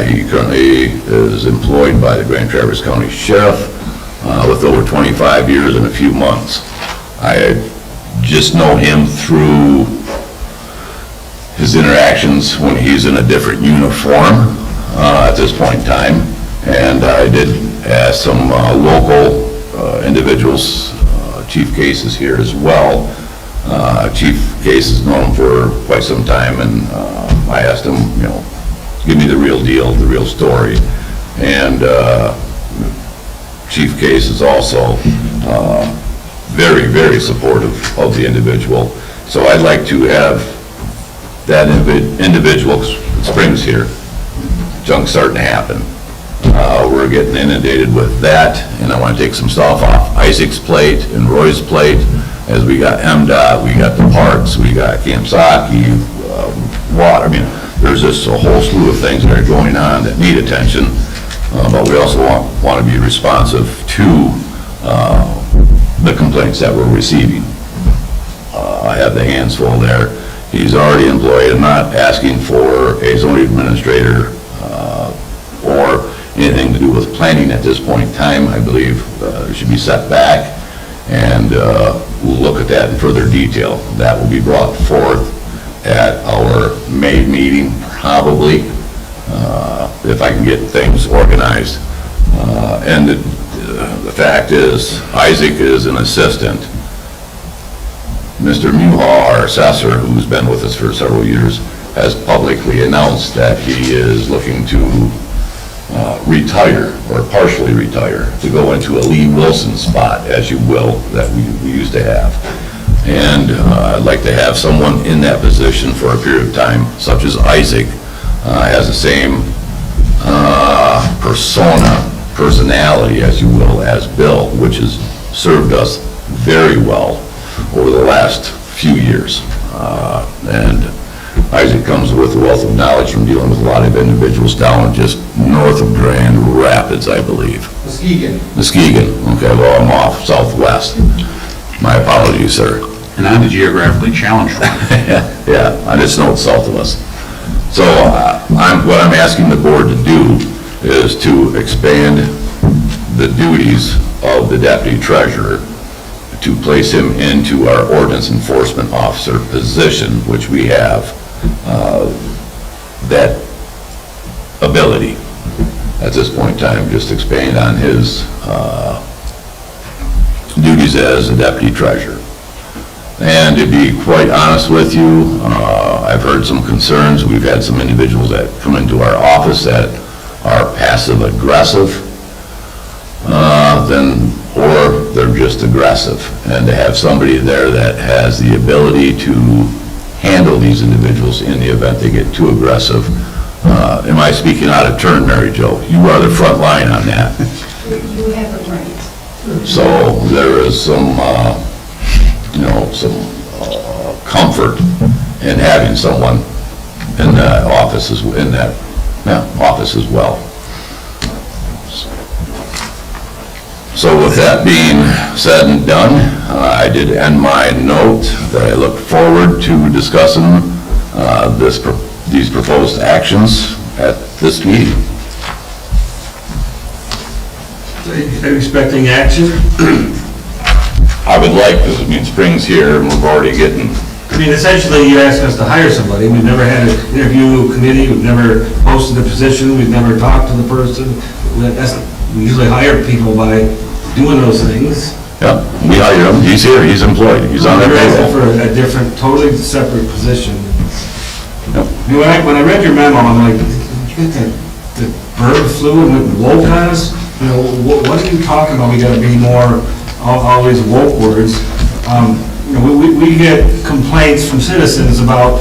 He currently is employed by the Grand Traverse County Sheriff. with over 25 years and a few months. I just know him through his interactions when he's in a different uniform at this point in time. And I did ask some local individuals, Chief Case is here as well. Chief Case has known him for quite some time, and I asked him, you know, give me the real deal, the real story. And Chief Case is also very, very supportive of the individual. So I'd like to have that individual, Springs here, junk's starting to happen. We're getting inundated with that, and I want to take some stuff off Isaac's plate and Roy's plate, as we got MDOT, we got the parks, we got Camp Saki, water. I mean, there's just a whole slew of things that are going on that need attention, but we also want to be responsive to the complaints that we're receiving. I have the hands full there. He's already employed. I'm not asking for a zoning administrator or anything to do with planning at this point in time. I believe it should be set back, and we'll look at that in further detail. That will be brought forth at our May meeting, probably, if I can get things organized. And the fact is, Isaac is an assistant. Mr. Muha, our assessor, who's been with us for several years, has publicly announced that he is looking to retire, or partially retire, to go into a Lee Wilson spot, as you will, that we used to have. And I'd like to have someone in that position for a period of time, such as Isaac, has the same personality, as you will, as Bill, which has served us very well over the last few years. And Isaac comes with a wealth of knowledge from dealing with a lot of individuals down just north of Grand Rapids, I believe. Muskegon. Okay, well, I'm off southwest. My apologies, sir. And I'm the geographically challenged one. Yeah, I just know it's south of us. So what I'm asking the board to do is to expand the duties of the deputy treasurer, to place him into our ordinance enforcement officer position, which we have that ability at this point in time. Just expand on his duties as a deputy treasurer. And to be quite honest with you, I've heard some concerns. We've had some individuals that come into our office that are passive aggressive, or they're just aggressive. And to have somebody there that has the ability to handle these individuals in the event they get too aggressive. Am I speaking out of turn, Mary Jo? You are the front line on that. You have it right. So there is some, some comfort in having someone in that office as well. So with that being said and done, I did end my note that I look forward to discussing these proposed actions at this meeting. Are you expecting action? I would like, because Spring's here and we're already getting, I mean, essentially, you asked us to hire somebody. We've never had an interview committee, we've never posted a position, we've never talked to the person. We usually hire people by doing those things. yeah, we hire him, he's here, he's employed, he's on You're their asking payroll. for a different, totally separate position. Yep. You know, when I read your memo, I'm like, did you get the bird flu and went woke on us? You know, what are you talking about? We gotta be more, all these woke words. You know, we get complaints from citizens about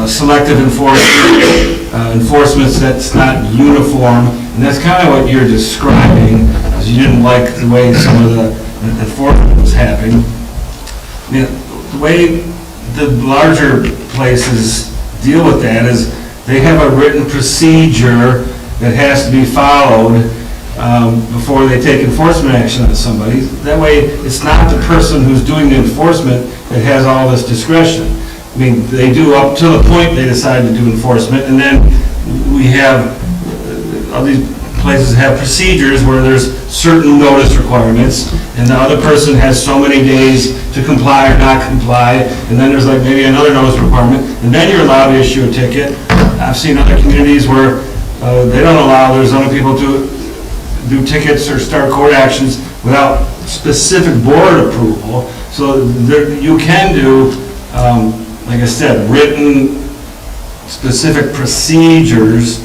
selective enforcements that's not uniform, and that's kind of what you're describing, is you didn't like the way some of the enforcement was happening. You know, the way the larger places deal with that is they have a written procedure that has to be followed before they take enforcement action on somebody. That way, it's not the person who's doing the enforcement that has all this discretion. I mean, they do up to the point they decide to do enforcement, and then we have all these places have procedures where there's certain notice requirements, and the other person has so many days to comply or not comply, and then there's like maybe another notice requirement, and then you're allowed to issue a ticket. I've seen other communities where they don't allow, there's other people to do tickets or start court actions without specific board approval. So you can do, like I said, written specific procedures.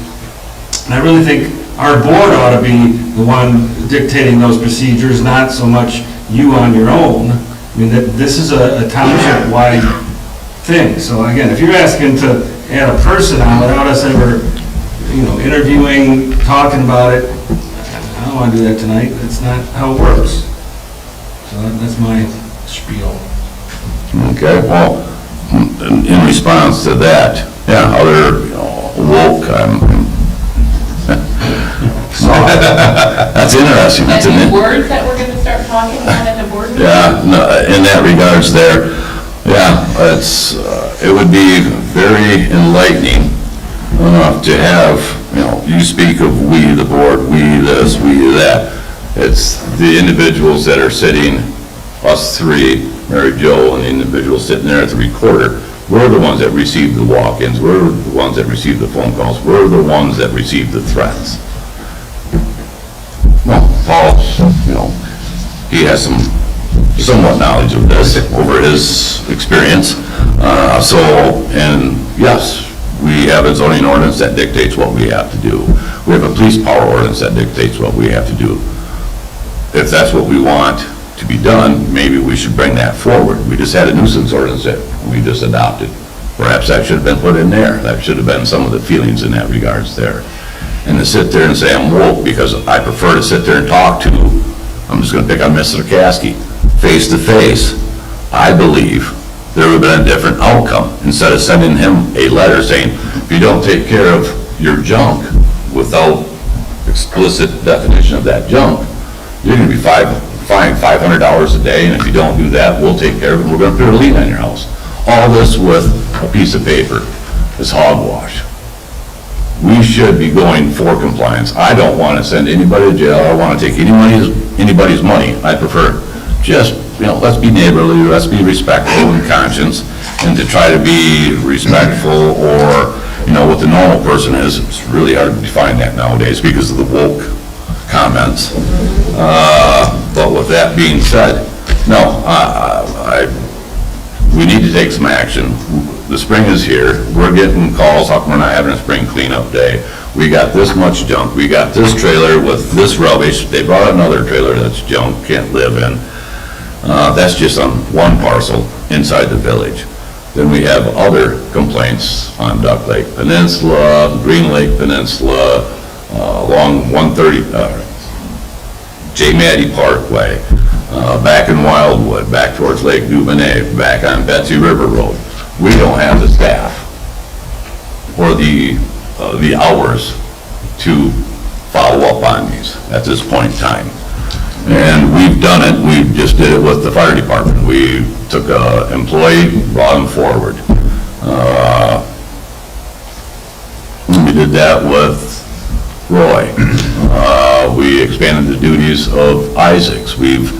And I really think our board ought to be the one dictating those procedures, not so much you on your own. I mean, this is a township-wide thing. So again, if you're asking to add a person on without us ever, interviewing, talking about it, I don't want to do that tonight. That's not how it works. So that's my spiel. Okay, well, in response to that, yeah, other, woke, that's interesting, that's Any an, words that we're gonna start talking about at the board meeting? yeah, no, in that regards there, yeah, it would be very enlightening to have, you speak of we, the board, we this, we that. It's the individuals that are sitting, us three, Mary Jo, and the individuals sitting there at the recorder. We're the ones that receive the walk-ins, we're the ones that receive the phone calls, we're the ones that receive the threats. Well, Paul, he has somewhat knowledge of this over his experience. And yes, we have a zoning ordinance that dictates what we have to do. We have a police power ordinance that dictates what we have to do. If that's what we want to be done, maybe we should bring that forward. We just had a nuisance ordinance that we just adopted. Perhaps that should have been put in there. That should have been some of the feelings in that regards there. And to sit there and say I'm woke because I prefer to sit there and talk to, I'm just gonna pick on Mr. Caskey, face to face, I believe there would have been a different outcome. Instead of sending him a letter saying, if you don't take care of your junk without explicit definition of that junk, you're gonna be fined $500 a day, and if you don't do that, we'll take care of it, and we're gonna put a lien on your house. All this with a piece of paper is hogwash. We should be going for compliance. I don't want to send anybody to jail, I don't want to take anybody's money. I prefer just, let's be neighborly, let's be respectful in conscience, and to try to be respectful or, what the normal person is, it's really hard to define that nowadays because of the woke comments. But with that being said, no, we need to take some action. The spring is here. We're getting calls, how come we're not having a spring cleanup day? We got this much junk. We got this trailer with this rubbish. They brought another trailer that's junk, can't live in. That's just on one parcel inside the village. Then we have other complaints on Duck Lake Peninsula, Green Lake Peninsula, along 130, J. Maddie Parkway, back in Wildwood, back towards Lake Duvernay, back on Betsy River Road. We don't have the staff or the hours to follow up on these at this point in time. And we've done it, we just did it with the fire department. We took an employee, brought him forward. We did that with Roy. We expanded the duties of Isaacs. We've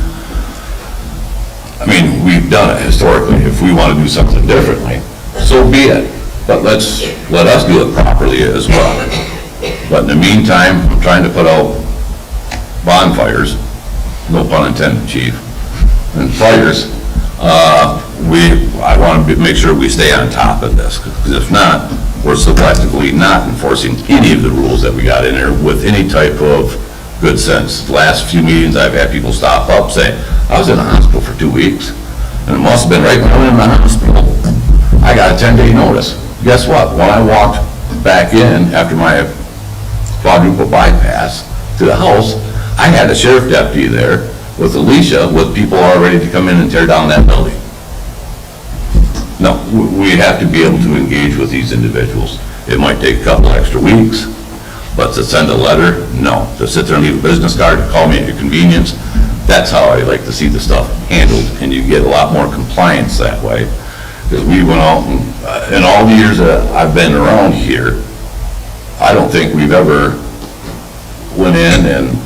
done it historically. If we want to do something differently, so be it. But let us do it properly as well. But in the meantime, I'm trying to put out bonfires, no pun intended, chief, and fires. I want to make sure we stay on top of this, because if not, we're selectively not enforcing any of the rules that we got in there with any type of good sense. The last few meetings, I've had people stop up saying, I was in the hospital for 2 weeks, and it must have been right when I went in the hospital. I got a 10-day notice. Guess what? When I walked back in after my quadruple bypass to the house, I had a sheriff deputy there with Alicia, with people all ready to come in and tear down that building. No, we have to be able to engage with these individuals. It might take a couple extra weeks, but to send a letter, no. To sit there and leave a business card, call me at your convenience, that's how I like to see the stuff handled, and you get a lot more compliance that way. Because we went out and, in all the years that I've been around here, I don't think we've ever went in and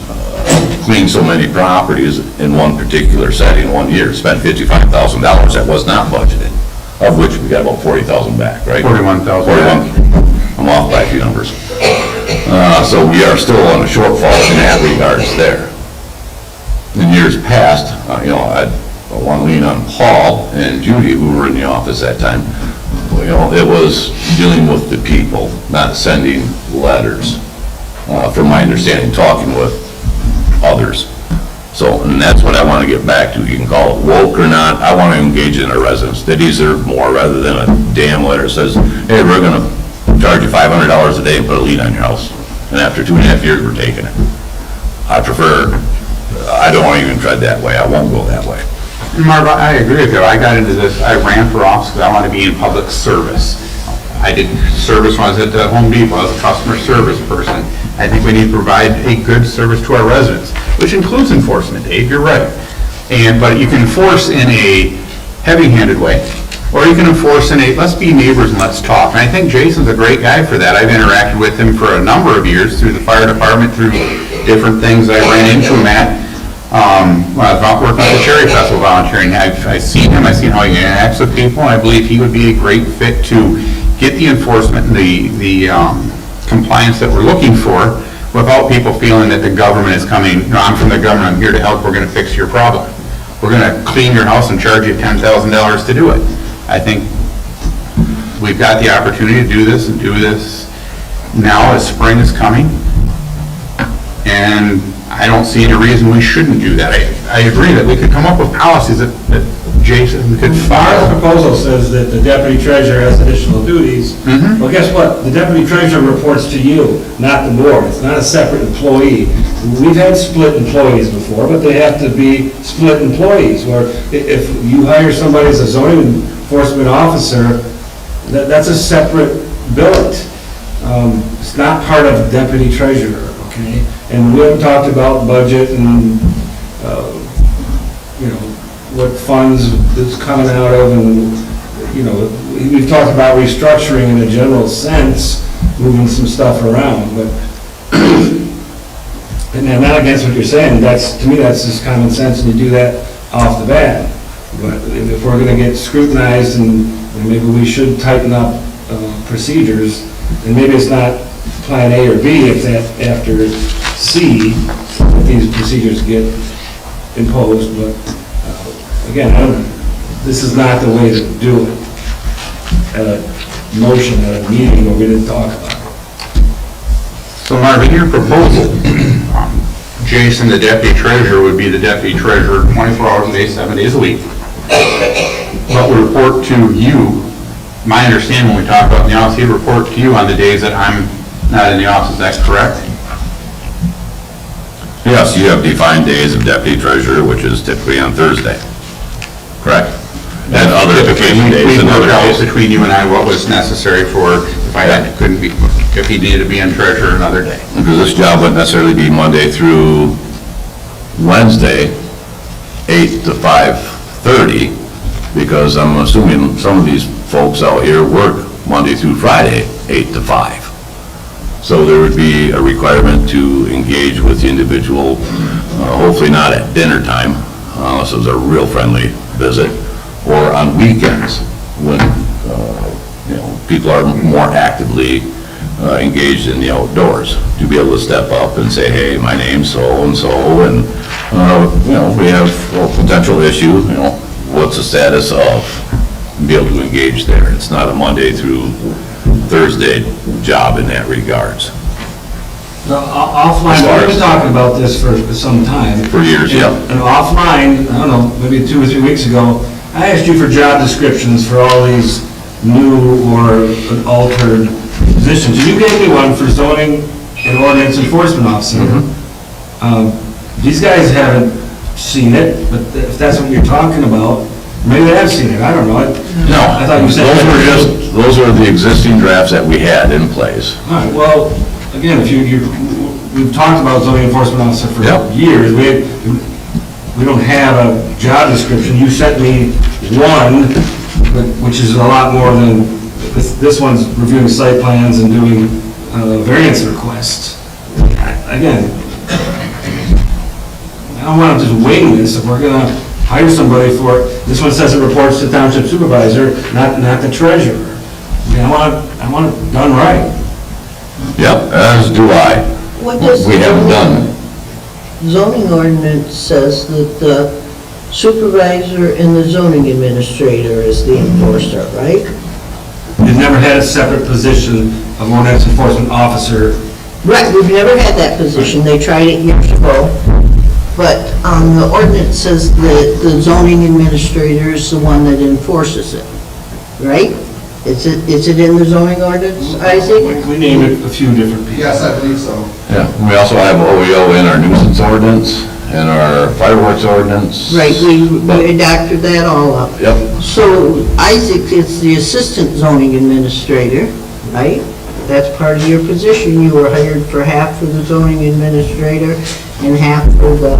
cleaned so many properties in one particular setting, 1 year, spent $55,000 that was not budgeted, of which we got about 40,000 back, right? 41,000. 41. I'm off by a few numbers. So we are still on a shortfall in that regards there. In years past, you know, I want to lean on Paul and Judy, who were in the office at that time. You know, it was dealing with the people, not sending letters, from my understanding, talking with others. So, and that's what I want to get back to. You can call it woke or not. I want to engage in our residents. They deserve more rather than a damn letter that says, hey, we're going to charge you $500 a day and put a lien on your house. And after 2.5 years, we're taking it. I don't even tread that way. I won't go that way. Marv, I agree with you. I got into this, I ran for office because I wanted to be in public service. I did service when I was at the Home Depot. I was a customer service person. I think we need to provide a good service to our residents, which includes enforcement, Dave, you're right. But you can enforce in a heavy-handed way, or you can enforce in a, let's be neighbors and let's talk. And I think Jason's a great guy for that. I've interacted with him for a number of years through the fire department, through different things I ran into him at. When I was working at the Cherry Festival volunteering, I've seen him, I've seen how he interacts with people, and I believe he would be a great fit to get the enforcement and the compliance that we're looking for without people feeling that the government is coming, no, I'm from the government, I'm here to help, we're gonna fix your problem. We're gonna clean your house and charge you $10,000 to do it. I think we've got the opportunity to do this and do this now as spring is coming. And I don't see any reason we shouldn't do that. I agree that we could come up with policies that Jason could Our follow. proposal says that the deputy treasurer has additional duties. Well, guess what? The deputy treasurer reports to you, not the board. It's not a separate employee. We've had split employees before, but they have to be split employees, where if you hire somebody as a zoning enforcement officer, that's a separate billet. It's not part of deputy treasurer, okay? And we haven't talked about budget and, you know, what funds it's coming out of, and, you know, we've talked about restructuring in a general sense, moving some stuff around, but, and I'm not against what you're saying, to me, that's just common sense, and you do that off the bat. But if we're gonna get scrutinized, and maybe we should tighten up procedures, and maybe it's not plan A or B, if that after C, that these procedures get imposed, but again, this is not the way to do it at a motion, at a meeting where we didn't talk about it. So Marvin, your proposal, Jason, the deputy treasurer, would be the deputy treasurer 24 hours a day, 7 days a week. But we report to you, my understanding when we talk about in the office, he'd report to you on the days that I'm not in the office, is that correct? Yes, you have defined days of deputy treasurer, which is typically on Thursday. Correct? And other vacation days We and other worked out days. between you and I what was necessary for, if he needed to be on treasurer another day. Because this job wouldn't necessarily be Monday through Wednesday, 8 to 5:30, because I'm assuming some of these folks out here work Monday through Friday, 8 to 5. So there would be a requirement to engage with the individual, hopefully not at dinner time, unless it was a real friendly visit, or on weekends, when, you know, people are more actively engaged in the outdoors, to be able to step up and say, hey, my name's so-and-so, and, you know, we have a potential issue, you know, what's the status of, and be able to engage there. It's not a Monday through Thursday job in that regards. Well, offline, we've been talking about this for some time. For years, yeah. And offline, I don't know, maybe 2 or 3 weeks ago, I asked you for job descriptions for all these new or altered positions. You gave me one for zoning and ordinance enforcement officer. These guys haven't seen it, but if that's what you're talking about, maybe they have seen it, I don't know. No, I thought you said. those are the existing drafts that we had in place. All right, well, again, if we've talked about zoning enforcement officer for Yep. years, we don't have a job description. You sent me one, which is a lot more than, this one's reviewing site plans and doing variance requests. again, I don't want to just wing this. If we're going to hire somebody for, this one says it reports to township supervisor, not the treasurer. I mean, I want it done right. Yep, as do I. What does We haven't done it. zoning ordinance says that the supervisor and the zoning administrator is the enforcer, right? We've never had a separate position of ordinance enforcement officer. Right, we've never had that position, they tried it years ago, but the ordinance says that the zoning administrator is the one that enforces it, right? Is it in the zoning ordinance, Isaac? We name it a few different people. Yes, I believe so. Yeah, we also have OEO in our nuisance ordinance, and our fireworks ordinance. Right, we doctored that all up. Yep, So Isaac is the assistant zoning administrator, right? That's part of your position. You were hired for half for the zoning administrator and half for the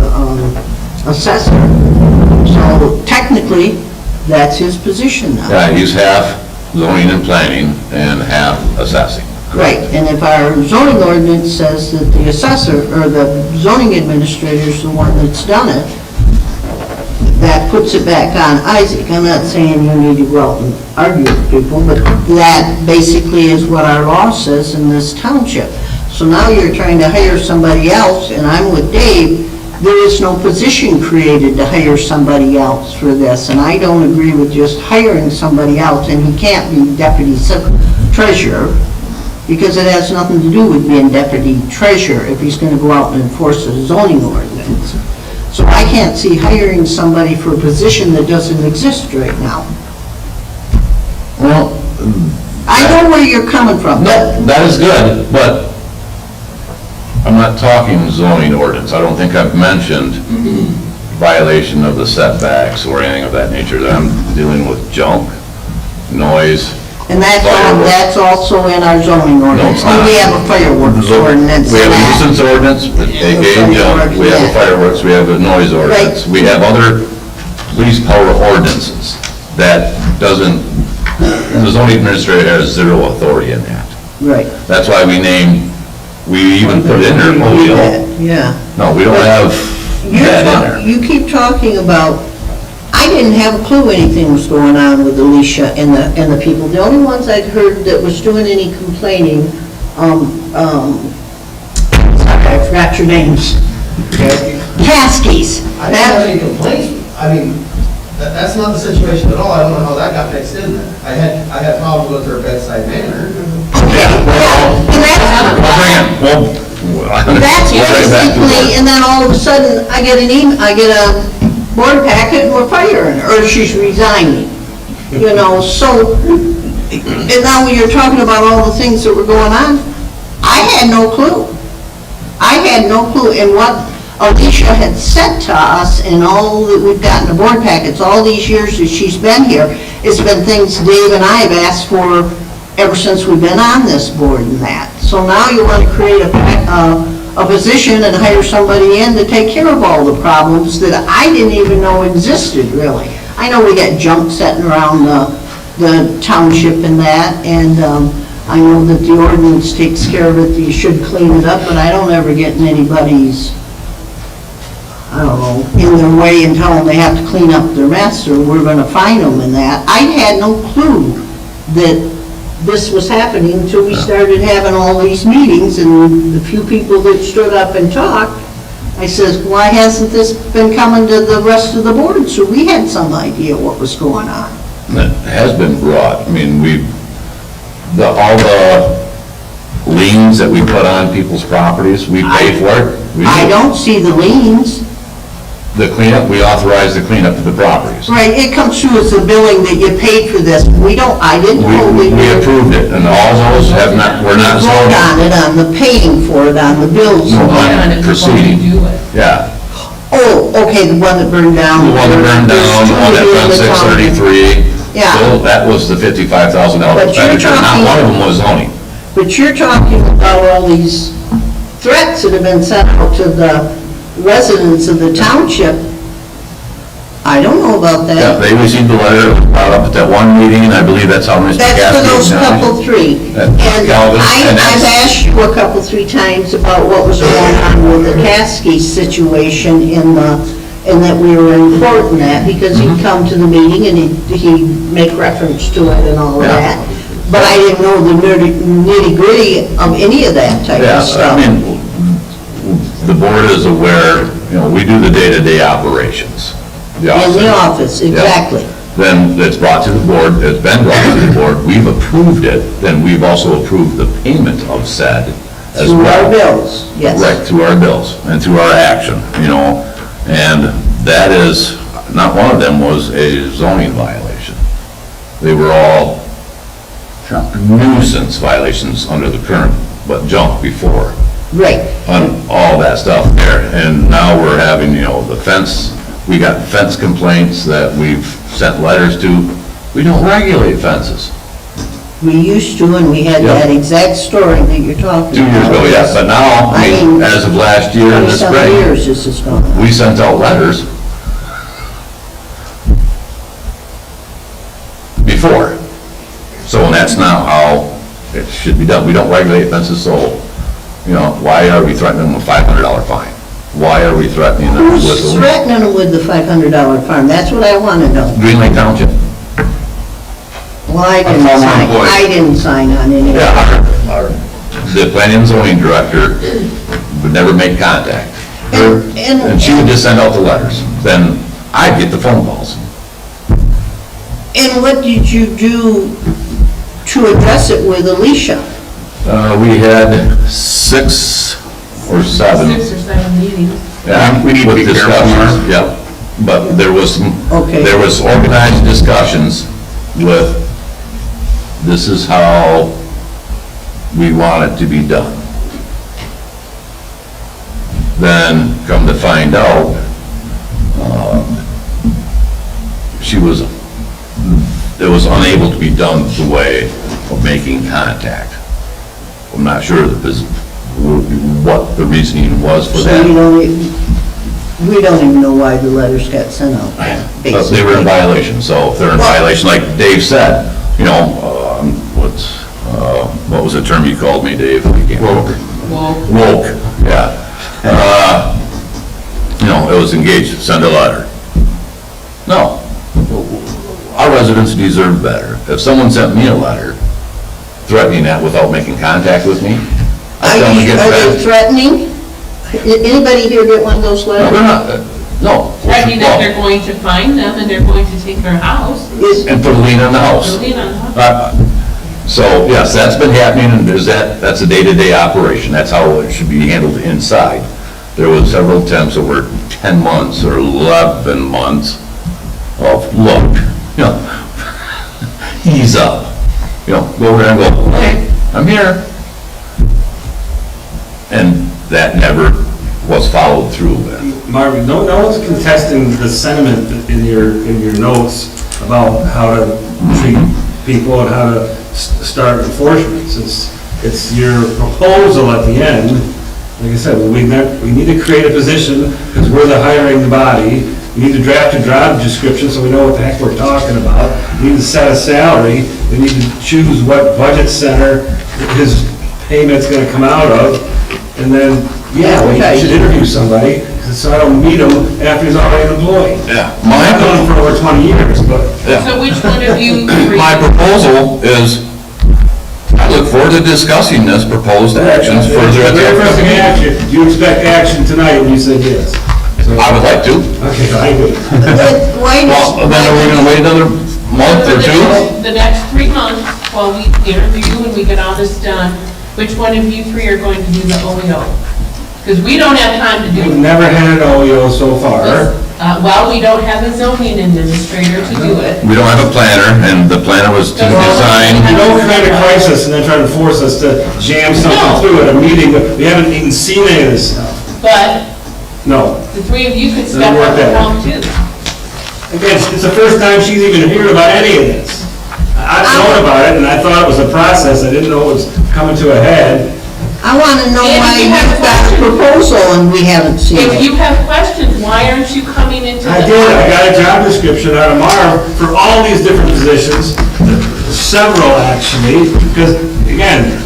assessor. So technically, that's his position now. yeah, he's half zoning and planning and half assessing. Right, and if our zoning ordinance says that the assessor, or the zoning administrator is the one that's done it, that puts it back on Isaac. I'm not saying you need to go out and argue with people, but that basically is what our law says in this township. So now you're trying to hire somebody else, and I'm with Dave, there is no position created to hire somebody else for this, and I don't agree with just hiring somebody else, and he can't be deputy treasurer, because it has nothing to do with being deputy treasurer if he's going to go out and enforce a zoning ordinance. So I can't see hiring somebody for a position that doesn't exist right now. Well, I know where you're coming from. no, that is good, but I'm not talking zoning ordinance. I don't think I've mentioned violation of the setbacks or anything of that nature. I'm dealing with junk, noise. And that's also in our zoning ordinance. No, it's not. And we have a fireworks ordinance. We have a and that- nuisance ordinance, aka junk, we have a fireworks, we have a noise ordinance, we have other police power ordinances that doesn't, the zoning administrator has zero authority in that. Right. That's why we even put in there, Yeah. no, we don't have that in there. You keep talking about, I didn't have a clue anything was going on with Alicia and the people. The only ones I'd heard that was doing any complaining, sorry, I forgot your names. Caskies. I didn't have any complaints. I mean, that's not the situation at all. I don't know how that got mixed in there. I had problems with her bedside manner. That's basically, and then all of a sudden, I get a board packet and we're firing her, or she's resigning. You know, so, and now when you're talking about all the things that were going on, I had no clue. I had no clue, and what Alicia had said to us, and all that we've gotten the board packets, all these years that she's been here, it's been things Dave and I have asked for ever since we've been on this board and that. So now you want to create a position and hire somebody in to take care of all the problems that I didn't even know existed, really. I know we got junk sitting around the township and that, and I know that the ordinance takes care of it, that you should clean it up, but I don't ever get in anybody's, I don't know, in their way and tell them they have to clean up their mess, or we're gonna fine them and that. I had no clue that this was happening until we started having all these meetings, and the few people that stood up and talked, I says, why hasn't this been coming to the rest of the board? So we had some idea what was going on. That has been brought, I mean, all the liens that we put on people's properties, we pay for it. We I do. don't see the liens. The cleanup, we authorize the cleanup of the properties. Right, it comes through as a billing that you paid for this. I didn't know We approved it, and all those have not, we're not vote zoning. on it, on the paying for it, on the bills. No, on proceeding. Yeah. Oh, okay, the one that burned down. The one that burned down, the one that's on 633. Yeah. So that was the $55,000 But you're expenditure, not talking- one of them was zoning. But you're talking about all these threats that have been sent out to the residents of the township. I don't know about Yeah, that. they received the letter, it was brought up at that one meeting, and I believe that's how Mr. That's for Gasky those acknowledged. couple three. That's And Calvin, and I've that's- asked you a couple, three times about what was going on with the Caskey situation and that we were in court and that, because he'd come to the meeting and he'd make reference to it and all of Yeah. that. But I didn't know the nitty gritty of any of that type Yeah, of stuff. I mean, the board is aware, you know, we do the day-to-day operations. In the office, Yeah. exactly. Then it's brought to the board, it's been brought to the board, we've approved it, then we've also approved the payment of said as well. Through our bills, yes. Right, through our bills and through our action, you know, and that is, not one of them was a zoning violation. They were all nuisance violations under the current, but junk before, Right. on all that stuff there. And now we're having, you know, the fence, we got fence complaints that we've sent letters to. We don't regulate fences. We used to, and we had Yeah. that exact story that you're talking 2 years about. ago, yes, but now, I mean, as of last year in the 20-some spring, years this has gone on. we sent out letters before. So, and that's not how it should be done. We don't regulate fences, so, you know, why are we threatening them with a $500 fine? Why are we threatening them with Who's a threatening them with the $500 fine? That's what I want to know. Green Lake Township? Well, I didn't former sign, employee. I didn't sign on any of it. Yeah, the planning and zoning director would never make contact. And she would just send out the letters. Then I'd get the phone calls. And what did you do to address it with Alicia? We had 6 or 7. 6 or 7 meetings. Yeah, We need to with be careful, discussions, Mark. yep. But there was some, Okay. there was organized discussions with, this is how we want it to be done. Then, come to find out, it was unable to be done the way of making contact. I'm not sure what the reasoning was for So that. we don't even know why the letters got sent out, But they were in basically. violation, so if they're in violation, like Dave said, you know, what was the term you called me, Dave? Woke. Woke, yeah. You know, it was engaged, send a letter. No. Our residents deserve better. If someone sent me a letter threatening that without making contact with me, I tell them to get Are they back. threatening? Anybody here get one of those No, letters? they're not, no. Threatening that they're going to find them and they're going to take their house. And put a lien on the house. They'll lean on them. So, yes, that's been happening, and that's a day-to-day operation, that's how it should be handled inside. There was several attempts over 10 months or 11 months of, look, you know, ease up. You know, go over there and go, hey, I'm here. And that never was followed through with. Marvin, no one's contesting the sentiment in your notes about how to treat people and how to start enforcement. It's your proposal at the end. Like I said, we need to create a position, because we're the hiring body. We need to draft a job description so we know what the heck we're talking about. We need to set a salary. We need to choose what budget center his payment's gonna come out of. And then, yeah, we should interview somebody, so I don't meet him after he's already employed. Yeah. I've known him for over 20 years, but. So which one of you? My proposal is, I look forward to discussing this proposed actions further at Very first the... action, you expect action tonight, and you said yes. So- I would like to. Okay, I do. Why Well, then are we gonna wait another month or two? The next 3 months, while we interview and we get all this done, which one of you 3 are going to do the OEO? Because we don't have time to do We've it. never had an OEO so far. Well, we don't have a zoning administrator to do it. We don't have a planner, and the planner was to design... You don't create a crisis and then try to force us to jam something through at a meeting. We haven't even seen any of this stuff. But No. the 3 of you could Doesn't step work up and that help too. Again, it's the first time she's even heard about any of this. I've known about it, and I thought it was a process. I didn't know it was coming to a head. I I want to know And why if you have you've got a proposal and we haven't seen If you it. have questions, why aren't you coming into the... I did, I got a job description out of Marv for all these different positions, several actually, because, again,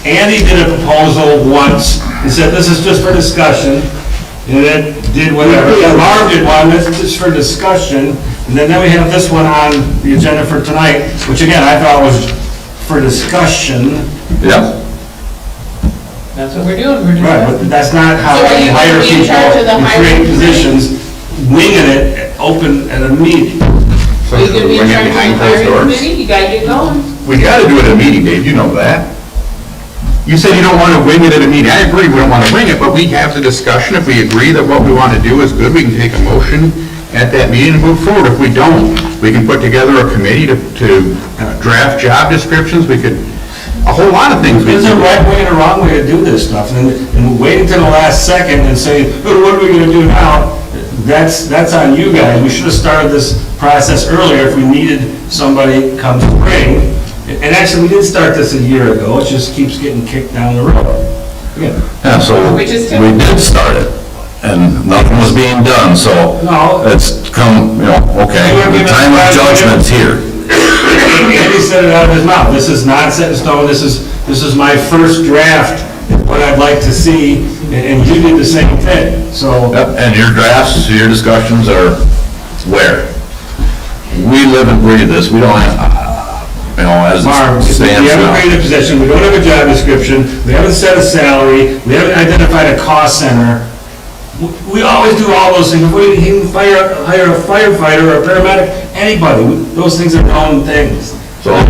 Andy did a proposal once, he said, this is just for discussion, and then did whatever. And Marv did one, that's just for discussion, and then we have this one on the agenda for tonight, which again, I thought was for discussion. Yep. That's what we're doing, we're doing... Right, but that's not how So are I you hire gonna be in people charge of the and hiring create positions, winging it, open at a meeting. Are you gonna be in Bring it charge of the behind closed hiring doors. committee? You gotta get going. We gotta do it at a meeting, Dave, you know that. You said you don't want to wing it at a meeting. I agree, we don't want to wing it, but we have the discussion. If we agree that what we want to do is good, we can take a motion at that meeting and move forward. If we don't, we can put together a committee to draft job descriptions. We could, a whole lot of things. There's a right way and a wrong way to do this stuff, and wait until the last second and say, oh, what are we gonna do now? That's on you guys. We should have started this process earlier if we needed somebody come spring. And actually, we did start this a year ago, it just keeps getting kicked down the road. Again, Yeah, so we Which is did start it, and nothing was being done, so No. it's come, okay, the time of judgment's here. Andy said it out of his mouth, this is not set in stone, this is my first draft, what I'd like to see, and you did the same thing, so. Yep, and your drafts, your discussions are where? We live and breathe this, we don't have, as Marv, it we stands haven't now. created a position, we don't have a job description, we haven't set a salary, we haven't identified a cost center. We always do all those things, we even hire a firefighter or a paramedic, anybody, those things are known things. So our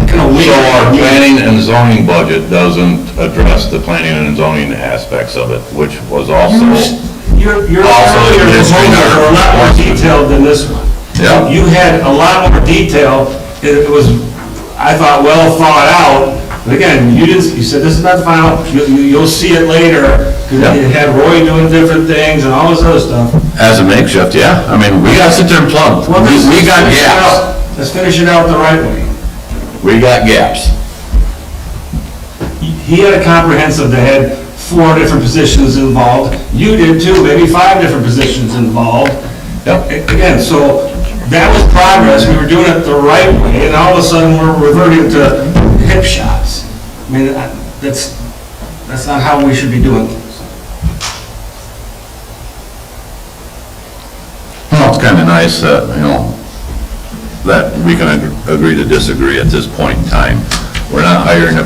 planning and zoning budget doesn't address the planning and zoning aspects of it, which was also, Your Also, earlier it's proposals been were a lot more our- detailed than this one. Yeah. You had a lot more detail, it was, I thought, well thought out, but again, you didn't, you said this is not the final, you'll see it later, because Yeah. it had Roy doing different things and all this other stuff. as a makeshift, yeah, I mean, we gotta sit there and plug, Well, we got finish it gaps, out. Let's finish it out the right way. we got gaps. He had a comprehensive that had 4 different positions involved. You did too, maybe 5 different positions involved. Yep. Again, so that was progress, we were doing it the right way, and all of a sudden we're reverting to hip shots. I mean, that's not how we should be doing things. Well, it's kinda nice that, that we can agree to disagree at this point in time. We're not hiring a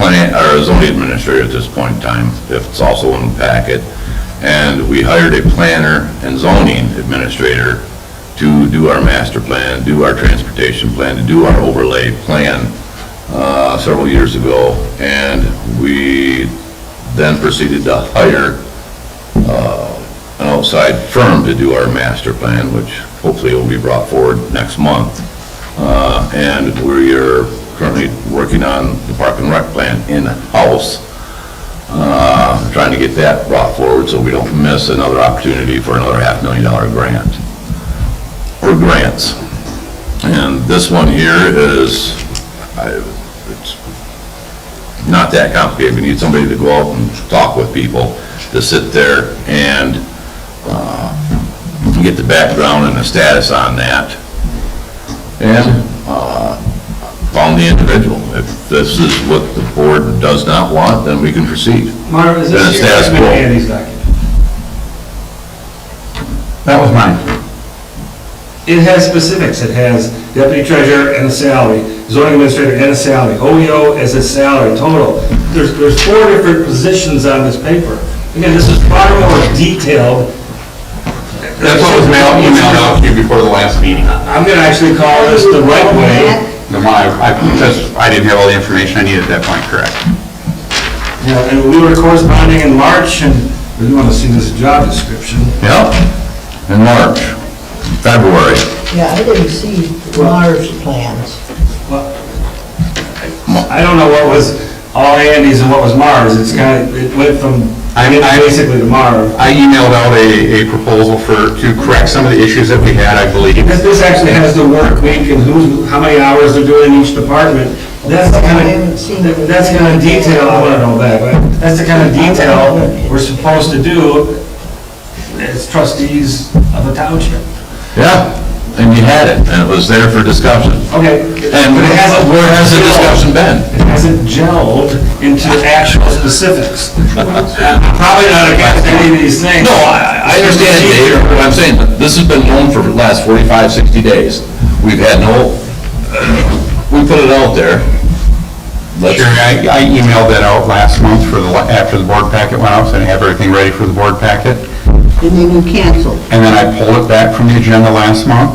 or a zoning administrator at this point in time, if it's also in the packet. And we hired a planner and zoning administrator to do our master plan, do our transportation plan, to do our overlay plan, several years ago. And we then proceeded to hire, an outside firm to do our master plan, which hopefully will be brought forward next month. And we're currently working on the park and rec plan in-house, trying to get that brought forward so we don't miss another opportunity for another $500,000 grant, or grants. And this one here is, it's not that complicated. We need somebody to go out and talk with people, to sit there and get the background and the status on that. And found the individual. If this is what the board does not want, then we can proceed. Marv, is Then this it's your status document, quo. Andy's document? That was mine. It has specifics, it has deputy treasurer and a salary, zoning administrator and a salary, OEO as a salary, total. There's 4 different positions on this paper. Again, this is far more detailed. That's what was emailed out to you before the last meeting. I'm gonna actually call this the right way. Because I didn't have all the information I needed at that point, correct? Yeah, and we were corresponding in March, and we want to see this job description. Yep, in March, February. Yeah, I didn't see Marv's plans. I don't know what was all Andy's and what was Marv's. It's kind of, it went from basically to Marv. I emailed out a proposal to correct some of the issues that we had, I believe. This actually has the work week and how many hours they're doing in each department That's the I kind haven't seen of, it. that's the kind of detail, I wanna know that, but that's the kind of detail we're supposed to do as trustees of a township. Yeah, and you had it, and it was there for discussion. Okay. And but it hasn't- where has the discussion been? It hasn't gelled into actual specifics. I'm probably not against any of these things. No, I understand, Dave, what I'm saying, this has been known for the last 45, 60 days. We've had no, we put it out there. Let's- Sure, I emailed that out last month for the, after the board packet went out, so I have everything ready for the board packet. And then you canceled. And then I pulled it back from the agenda last month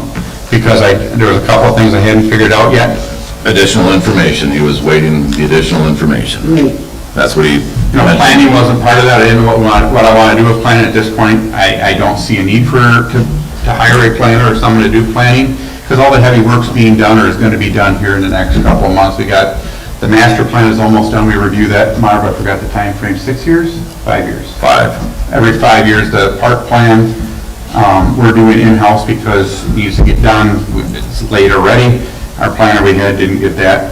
because there was a couple of things I hadn't figured out yet. Additional information, he was waiting the additional information. Right. That's what he. You know, planning wasn't part of that. I didn't know what I want to do with planning at this point. I don't see a need to hire a planner or someone to do planning because all the heavy work's being done or is going to be done here in the next couple of months. We got, the master plan is almost done. We review that. Marv, I forgot the time frame. 6 years? 5 years? 5. Every 5 years, the park plan, we're doing in-house because it needs to get done. It's late already. Our planner we had didn't get that.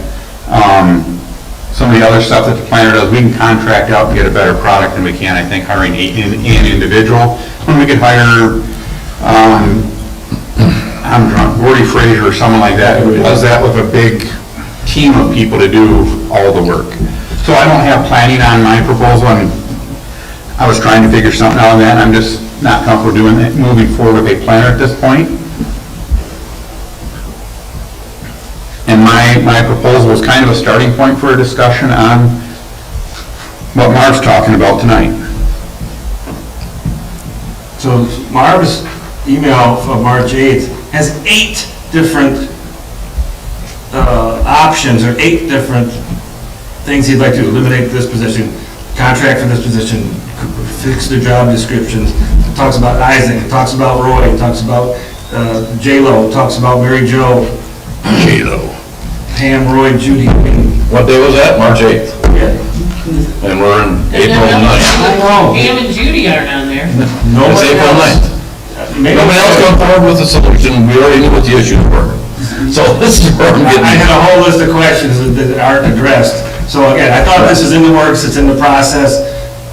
Some of the other stuff that the planner does, we can contract out and get a better product than we can, I think, hiring an individual. When we could hire, I'm drunk, Gordy Fraser or someone like that, who does that with a big team of people to do all the work. So I don't have planning on my proposal. I was trying to figure something out on that, and I'm just not comfortable doing that, moving forward with a planner at this point. And my proposal was kind of a starting point for a discussion on what Marv's talking about tonight. So Marv's email from March 8th has 8 different options, or 8 different things he'd like to eliminate this position, contract for this position, fix the job descriptions. It talks about Isaac, it talks about Roy, it talks about J-Lo, it talks about Mary Jo, J-Lo. Pam, Roy, Judy. What day was that? March 8th. Yeah. And we're in April 9th. I know. Pam and Judy aren't on there. It's Nobody April else. 9th. Nobody else come forward with a solution, we already knew what the issues were. So this is where I'm getting. I had a whole list of questions that aren't addressed. So again, I thought this is in the works, it's in the process.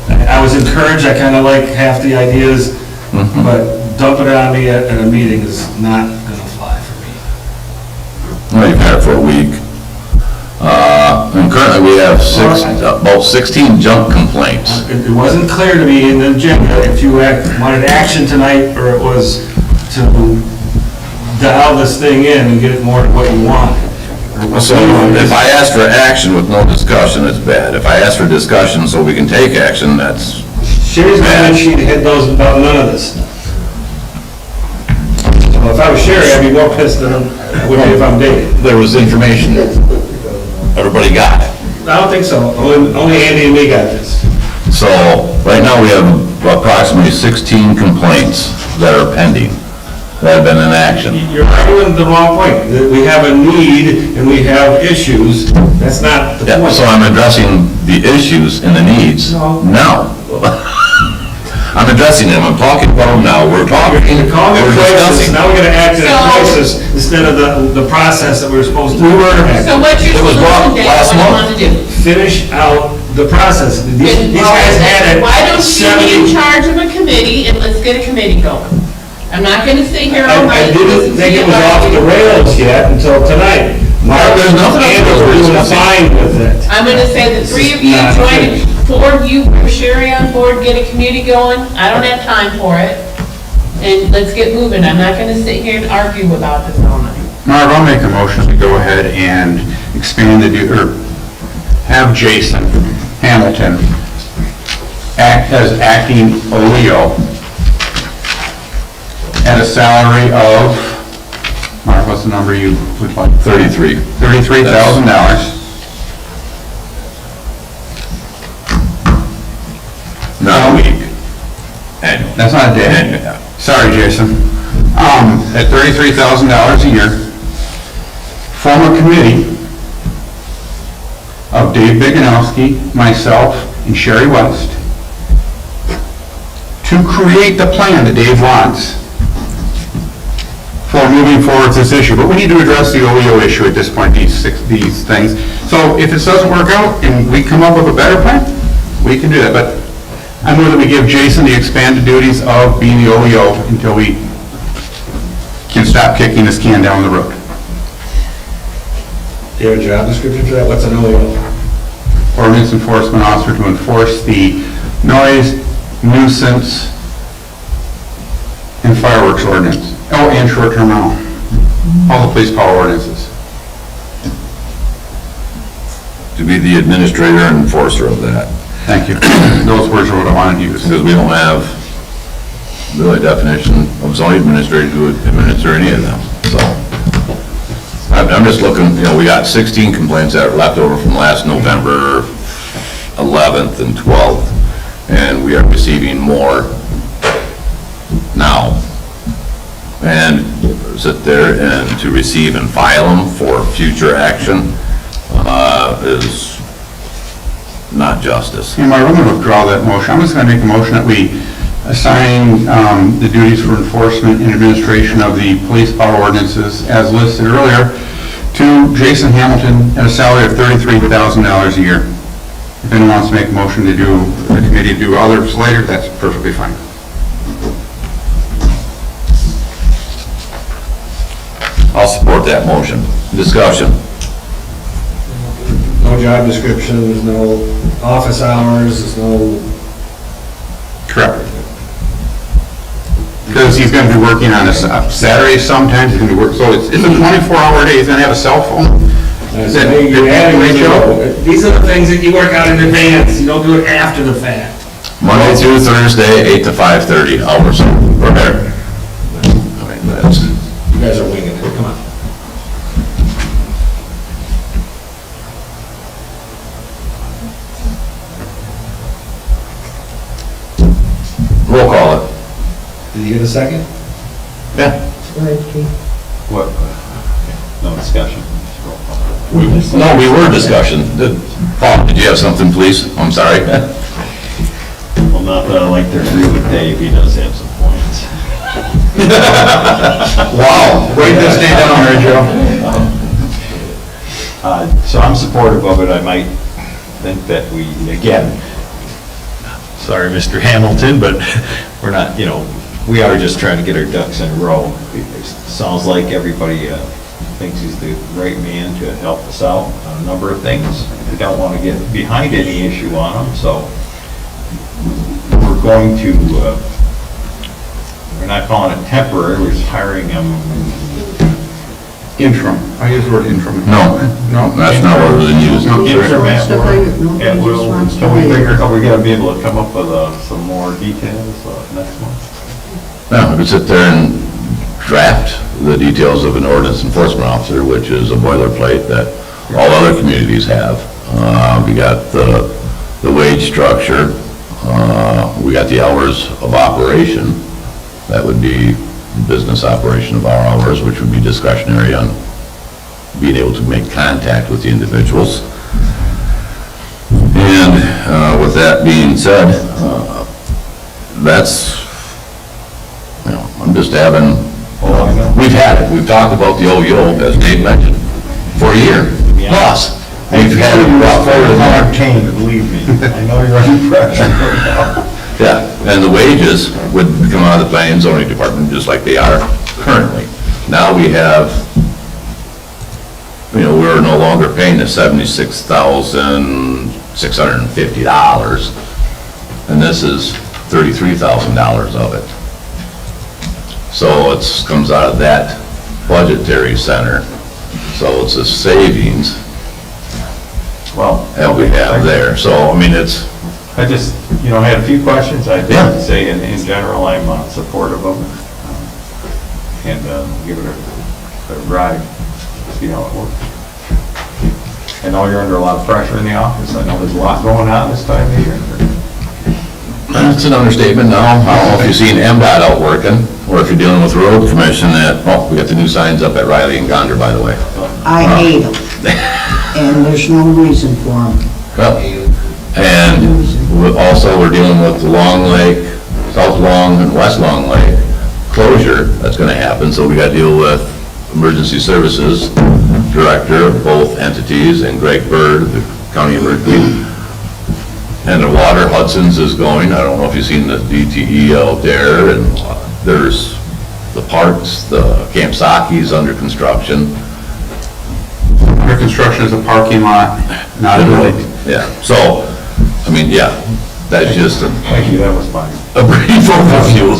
I was encouraged, I kind of like half the ideas, but dumping it on me at a meeting is not gonna fly for me. Well, you've had it for a week. And currently we have about 16 junk complaints. It wasn't clear to me in the agenda if you wanted action tonight or it was to dial this thing in and get it more to what you want. So if I ask for action with no discussion, it's bad. If I ask for discussion so we can take action, that's Sherry's mad she had knows about none of this stuff. So if I was Sherry, I'd be more pissed than I would be if I'm Dave. there was information. Everybody got it. I don't think so. Only Andy and me got this. So right now we have approximately 16 complaints that are pending, that have been in action. You're arguing the wrong point. That we have a need and we have issues. That's not the Yeah, point. so I'm addressing the issues and the needs No. now. I'm addressing them, I'm talking about them now, we're talking, You're calling it we're a crisis. discussing. Now we're gonna act in a So- crisis instead of the process that we're supposed to. So what's your It was brought solution, Dave, last what do you month. want to do? Finish out the process. These Well, guys had it. why don't you be in 70 charge of a committee and let's get a committee going? I'm not gonna sit here all I night. didn't think it was off the rails yet until tonight. Mark, There's nothing else Andrews we're were doing discussing. fine with it. I'm gonna say the 3 of you Not join, finished. 4 of you, Sherry on board, get a committee going. I don't have time for it. And let's get moving. I'm not gonna sit here and argue about this all night. Marv, I'll make a motion to go ahead and expand or have Jason Hamilton act as acting OEO at a salary of, Marv, what's the number you would like? 33. $33,000. Not a week. Annual. That's not a day. Yeah. Sorry, Jason. At $33,000 a year, form a committee of Dave Biganowski, myself, and Sherry West to create the plan that Dave wants for moving forward with this issue. But we need to address the OEO issue at this point, these things. So if this doesn't work out and we come up with a better plan, we can do that. But I move that we give Jason the expanded duties of being the OEO until we can stop kicking this can down the road. Do you have a job description for that? What's an OEO? Ordinance enforcement officer to enforce the noise, nuisance, and fireworks ordinance. Oh, and short-term rental. All the police power ordinances. To be the administrator and enforcer of that. Thank you. Those words are what I wanted to use. Because we don't have really a definition of zoning administrator to administer any of them, so. I'm just looking, we got 16 complaints that are left over from last November 11th and 12th, and we are receiving more now. And sit there and to receive and file them for future action is not justice. I'm going to withdraw that motion. I'm just going to make a motion that we assign the duties for enforcement and administration of the police power ordinances as listed earlier to Jason Hamilton at a salary of $33,000 a year. If anyone wants to make a motion to do, the committee to do others later, that's perfectly fine. I'll support that motion. Discussion. No job description, there's no office hours, there's no... Correct. Because he's going to be working on a Saturday sometimes, he's going to be working, so it's a 24-hour day, he's going to have a cell phone. Is that These are the things that you work out in advance, you don't do it after the fact. Monday through Thursday, 8 to 5:30 hours or better. I mean, that's... You guys are winging it, come on. Roll call it. Did you get a second? Yeah. What? No discussion. No, we were discussion. Paul, did you have something, please? I'm sorry. Well, not that I like to agree with Dave, he does have some points. Wow, wait this day down there, Joe. So I'm supportive of it. I might think that we, again, sorry, Mr. Hamilton, but we're not, we are just trying to get our ducks in a row. It sounds like everybody thinks he's the right man to help us out on a number of things. We don't want to get behind any issue on them, so we're going to, we're not calling it temporary, we're just hiring him. Interim, I use the word interim. No, that's not what it was used. Interim at will, until we figure out, we're gonna be able to come up with some more details next month. No, we could sit there and draft the details of an ordinance enforcement officer, which is a boilerplate that all other communities have. We got the wage structure, we got the hours of operation. That would be business operation of our hours, which would be discretionary on being able to make contact with the individuals. And with that being said, that's, I'm just having, we've had it, we've talked about the OEO, as Dave mentioned, for a year plus. We've had it brought forward as entertained, believe me. I know you're under pressure right now. Yeah, and the wages would come out of the planning and zoning department just like they are currently. Now we have, we're no longer paying the $76,650, and this is $33,000 of it. So it comes out of that budgetary center, so it's a savings that we have there. So, it's... I just, had a few questions. I'd like to say in general, I'm supportive of it. And give it a ride, see how it works. I know you're under a lot of pressure in the office. I know there's a lot going on this time of year. That's an understatement now. I don't know if you've seen MDOT out working, or if you're dealing with road commission we got the new signs up at Riley and Gonder, by the way. I hate them, and there's no reason for them. Well, and also we're dealing with the Long Lake, South Long and West Long Lake closure that's gonna happen, so we gotta deal with Emergency Services Director of both entities, and Greg Bird, the county emergency. And the water, Hudson's is going, I don't know if you've seen the DTE out there, and there's the parks, the Camp Saki's under construction. Under construction is a parking lot, not a building. Yeah, so, I mean, yeah, that's just a Thank you, that was fine. a brief overview.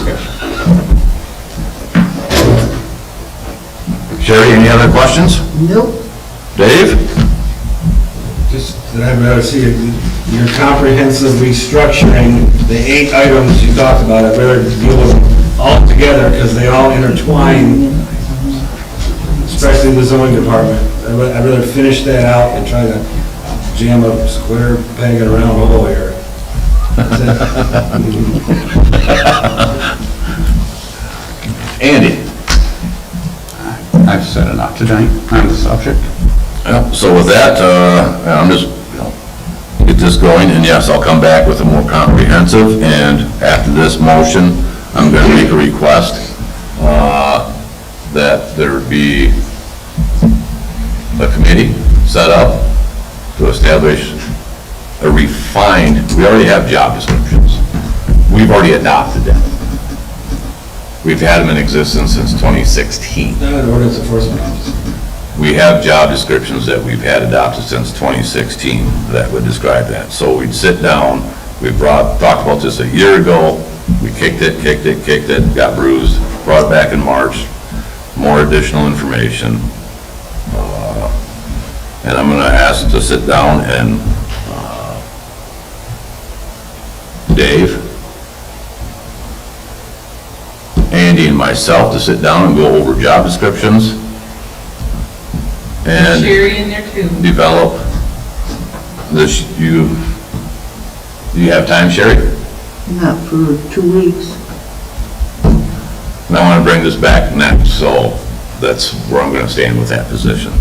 Sherry, any other questions? Nope. Dave? Just that I'd rather see your comprehensive restructuring, the 8 items you talked about, I'd rather deal with them all together because they all intertwine, especially the zoning department. I'd rather finish that out and try to jam a square peg in a round hole here. That's it. Andy? I've said enough tonight on the subject. Yeah, so with that, I'm just, get this going, and yes, I'll come back with a more comprehensive, and after this motion, I'm gonna make a request, that there be a committee set up to establish a refined, we already have job descriptions. We've already adopted them. We've had them in existence since 2016. Not an ordinance enforcement officer. We have job descriptions that we've had adopted since 2016 that would describe that. So we'd sit down, talked about this a year ago, we kicked it, got bruised, brought it back in March, more additional information. And I'm gonna ask to sit down and, Dave, Andy and myself to sit down and go over job descriptions and Sherry in there too. develop this, do you have time, Sherry? Not for 2 weeks. And I want to bring this back next, so that's where I'm going to stand with that position.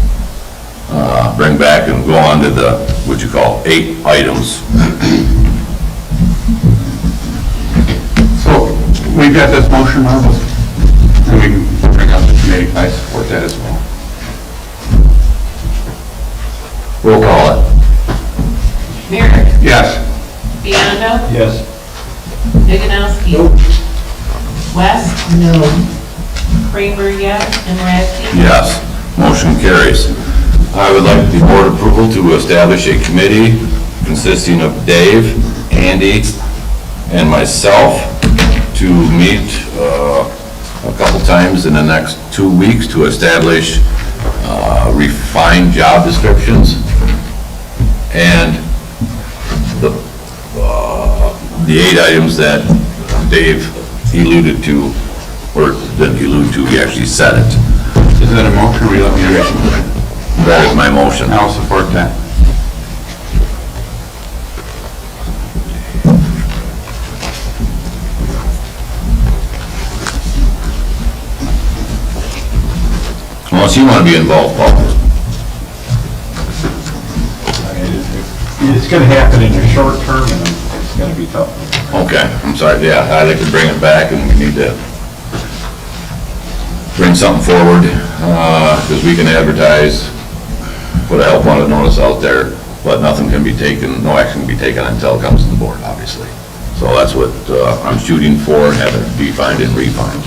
Bring back and go on to the, what you call, 8 items. So, we've got this motion, Marvel, and we can bring up the committee. I support that as well. We'll call it. Merrick? Yes. Biondo? Yes. Viganowski? West? No. Kramer, yes, and Radke? Yes, motion carries. I would like the board approval to establish a committee consisting of Dave, Andy, and myself to meet a couple times in the next 2 weeks to establish refined job descriptions and the 8 items that Dave alluded to, or didn't allude to, he actually said it. Is that a motion, or will you let me read it? That is my motion. I'll support that. Unless you want to be involved, Paul. It's gonna happen in the short term, and it's gonna be tough. Okay, I'm sorry, yeah, I'd like to bring it back, and we need to bring something forward, because we can advertise, put a help wanted notice out there, but nothing can be taken, no action can be taken until it comes to the board, obviously. So that's what I'm shooting for, and have it defined and refined.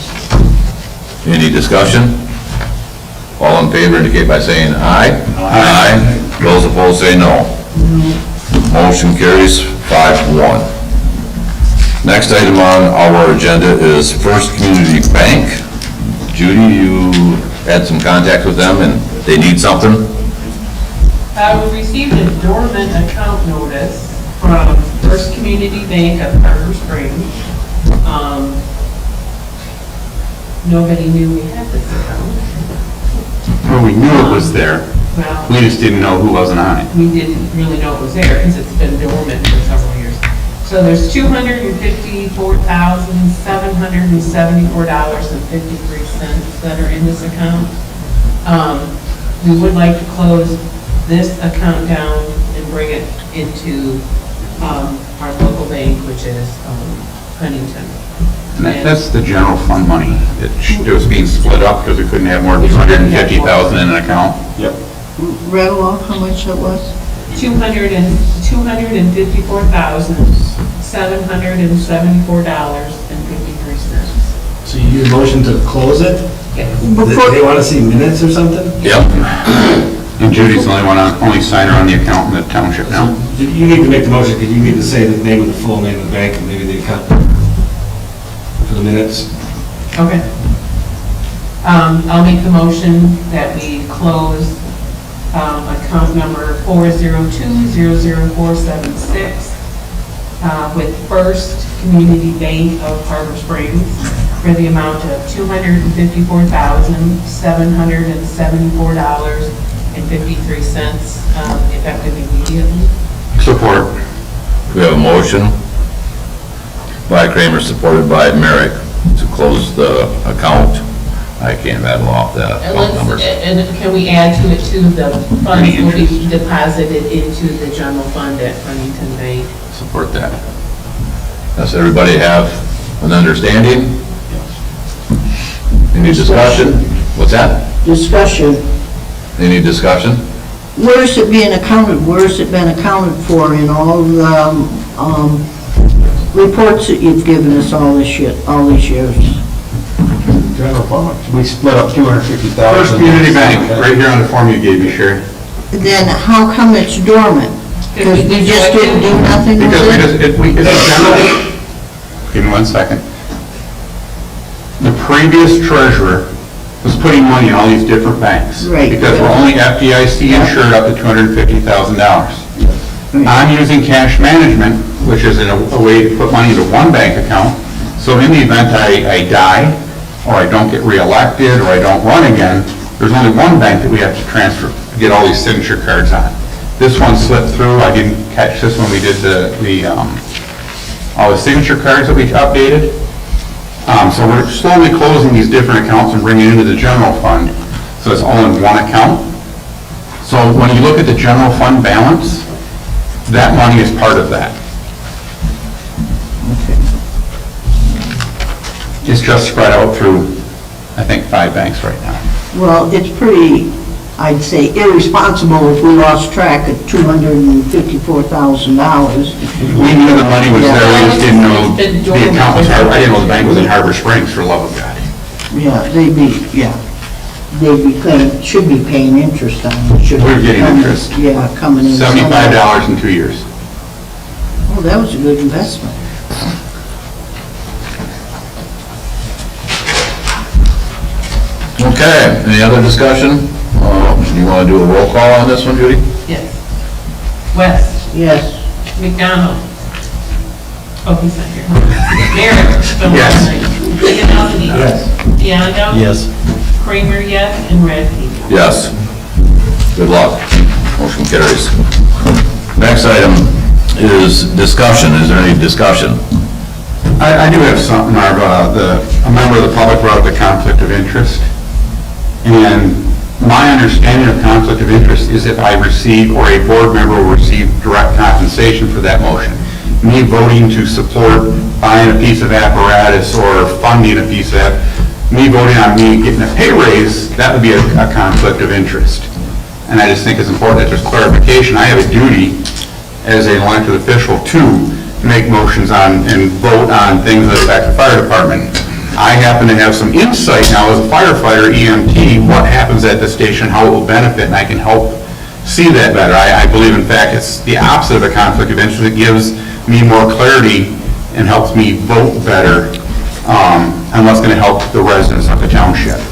Any discussion? All in favor indicate by saying aye. Aye. Those opposed say no. Motion carries 5-1. Next item on our agenda is First Community Bank. Judy, you had some contact with them and they need something? We received a dormant account notice from First Community Bank of Harbor Springs. Nobody knew we had this account. Well, we knew it was there. Well, We just didn't know who wasn't on it. we didn't really know it was there because it's been dormant for several years. So there's $254,774.53 that are in this account. We would like to close this account down and bring it into our local bank, which is Huntington. And that's the general fund money. It was being split up because we couldn't have more than 250,000 in an account. Yep. Rattle off how much that was? $254,774.53. So you motion to close it? They want to see minutes or something? Yep. And Judy's the only signer on the account in the township now. You need to make the motion, because you need to say the name of the full name of the bank and maybe the account for the minutes. Okay. I'll make the motion that we close account number 402-00476 with First Community Bank of Harbor Springs for the amount of $254,774.53, effective immediately. Support. We have a motion by Kramer, supported by Merrick, to close the account. I can't rattle off the account numbers. And can we add to it too, the funds will be deposited into the general fund at Huntington Bank? Support that. Does everybody have an understanding? Any discussion? What's that? Discussion. Any discussion? Where is it being accounted? Where has it been accounted for in all the reports that you've given us all these years? General fund, we split up 250,000. First Community Bank, right here on the form you gave me, Sherry. Then how come it's dormant? Because we just didn't do nothing with Because it? it's a general, give me 1 second. The previous treasurer was putting money in all these different banks. Right. Because we're only FDIC insured up to $250,000. I'm using cash management, which is a way to put money into one bank account. So in the event I die, or I don't get reelected, or I don't run again, there's only one bank that we have to transfer, get all these signature cards on. This one slipped through. I didn't catch this when we did all the signature cards that we updated. So we're slowly closing these different accounts and bringing it into the general fund, so it's all in one account. So when you look at the general fund balance, that money is part of that. It's just spread out through, I think, 5 banks right now. Well, it's pretty, I'd say, irresponsible if we lost track of $254,000. We knew the money was there, we just didn't know the account was, I didn't know the bank was in Harbor Springs, for the love of God. Yeah, they'd be paying, should be paying interest on it. Should We're be getting coming- interest. Yeah, coming in. $75 in 2 years. Oh, that was a good investment. Okay, any other discussion? You want to do a roll call on this one, Judy? Yes. West. Yes. McDonald. Oh, he's not here. Merrick. Yes. Ligonowski. Yes. Biondo. Yes. Kramer, yes, and Radke. Yes. Good luck. Motion carries. Next item is discussion. Is there any discussion? I do have something, Marv. A member of the public brought up the conflict of interest. And my understanding of conflict of interest is if I receive, or a board member will receive direct compensation for that motion. Me voting to support buying a piece of apparatus or funding a piece of, me voting on me getting a pay raise, that would be a conflict of interest. And I just think it's important that there's clarification. I have a duty as an elected official to make motions on and vote on things that affect the fire department. I happen to have some insight now as a firefighter, EMT, what happens at the station, how it will benefit, and I can help see that better. I believe, in fact, it's the opposite of a conflict of interest. It gives me more clarity and helps me vote better, and what's going to help the residents of the township.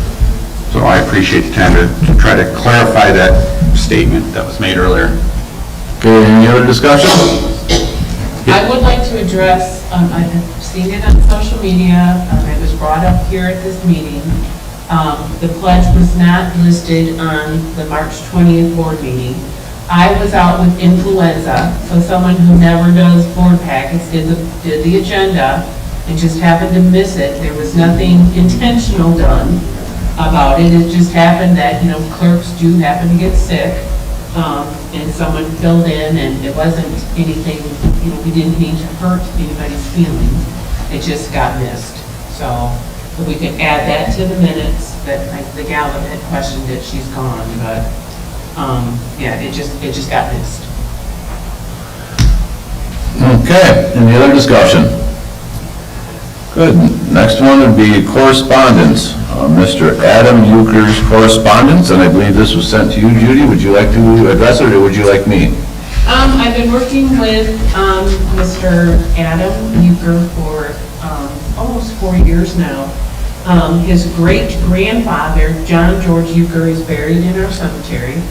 So I appreciate the time to try to clarify that statement that was made earlier. Okay, any other discussion? I would like to address, I've seen it on social media, it was brought up here at this meeting. The pledge was not listed on the March 20th board meeting. I was out with influenza, so someone who never does board packets did the agenda and just happened to miss it. There was nothing intentional done about it. It just happened that, clerks do happen to get sick. And someone filled in, and it wasn't anything, we didn't mean to hurt anybody's feelings. It just got missed. So if we could add that to the minutes, that like, the gal that had questioned it, she's gone, but, yeah, it just got missed. Okay, any other discussion? Good, next one would be correspondence. Mr. Adam Euchre's correspondence, and I believe this was sent to you, Judy. Would you like to address it, or would you like me? I've been working with Mr. Adam Euchre for almost 4 years now. His great-grandfather, John George Euchre, is buried in our cemetery.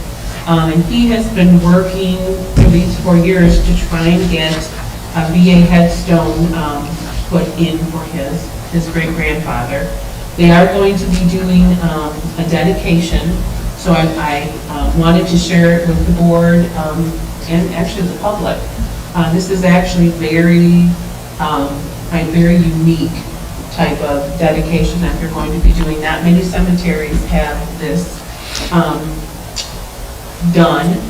And he has been working for these 4 years to try and get a VA headstone put in for his great-grandfather. They are going to be doing a dedication, so I wanted to share it with the board and actually the public. This is actually very unique type of dedication that they're going to be doing. Not many cemeteries have this done,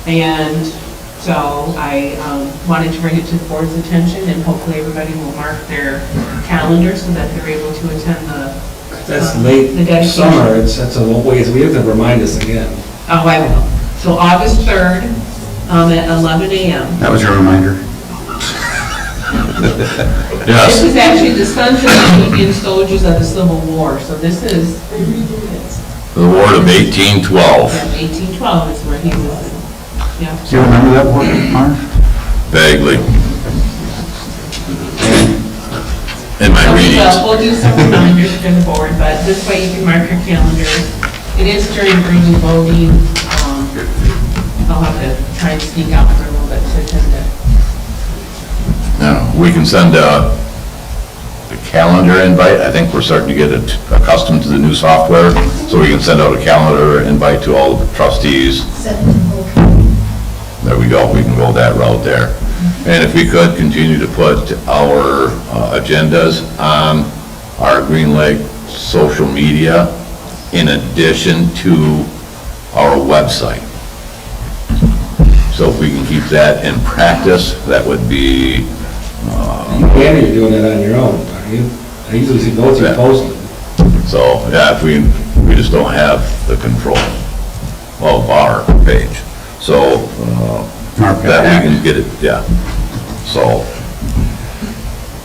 and so I wanted to bring it to the board's attention, and hopefully everybody will mark their calendar so that they're able to attend the That's the late dedication. summer, that's a long ways, we have to remind us again. Oh, I will. So August 3rd at 11 a.m. That was your reminder? This Yes. is actually the Sons of the Union Soldiers of the Civil War, so this is, The War of 1812, 1812 is where he was. Yeah. Do you remember that war, Marv? vaguely. In my readings. We'll do some reminders for the board, but this way you can mark your calendar. It is during early voting. I'll have to try and sneak out for a little bit to attend it. Now, we can send a calendar invite. I think we're starting to get accustomed to the new software, so we can send out a calendar invite to all the trustees. There we go, we can go that route there. And if we could continue to put our agendas on our Green Lake social media in addition to our website. So if we can keep that in practice, that would be, Andy, you're doing that on your own, are you? I usually see both you posting. so, yeah, if we just don't have the control of our page. So, that we can get it, yeah, so.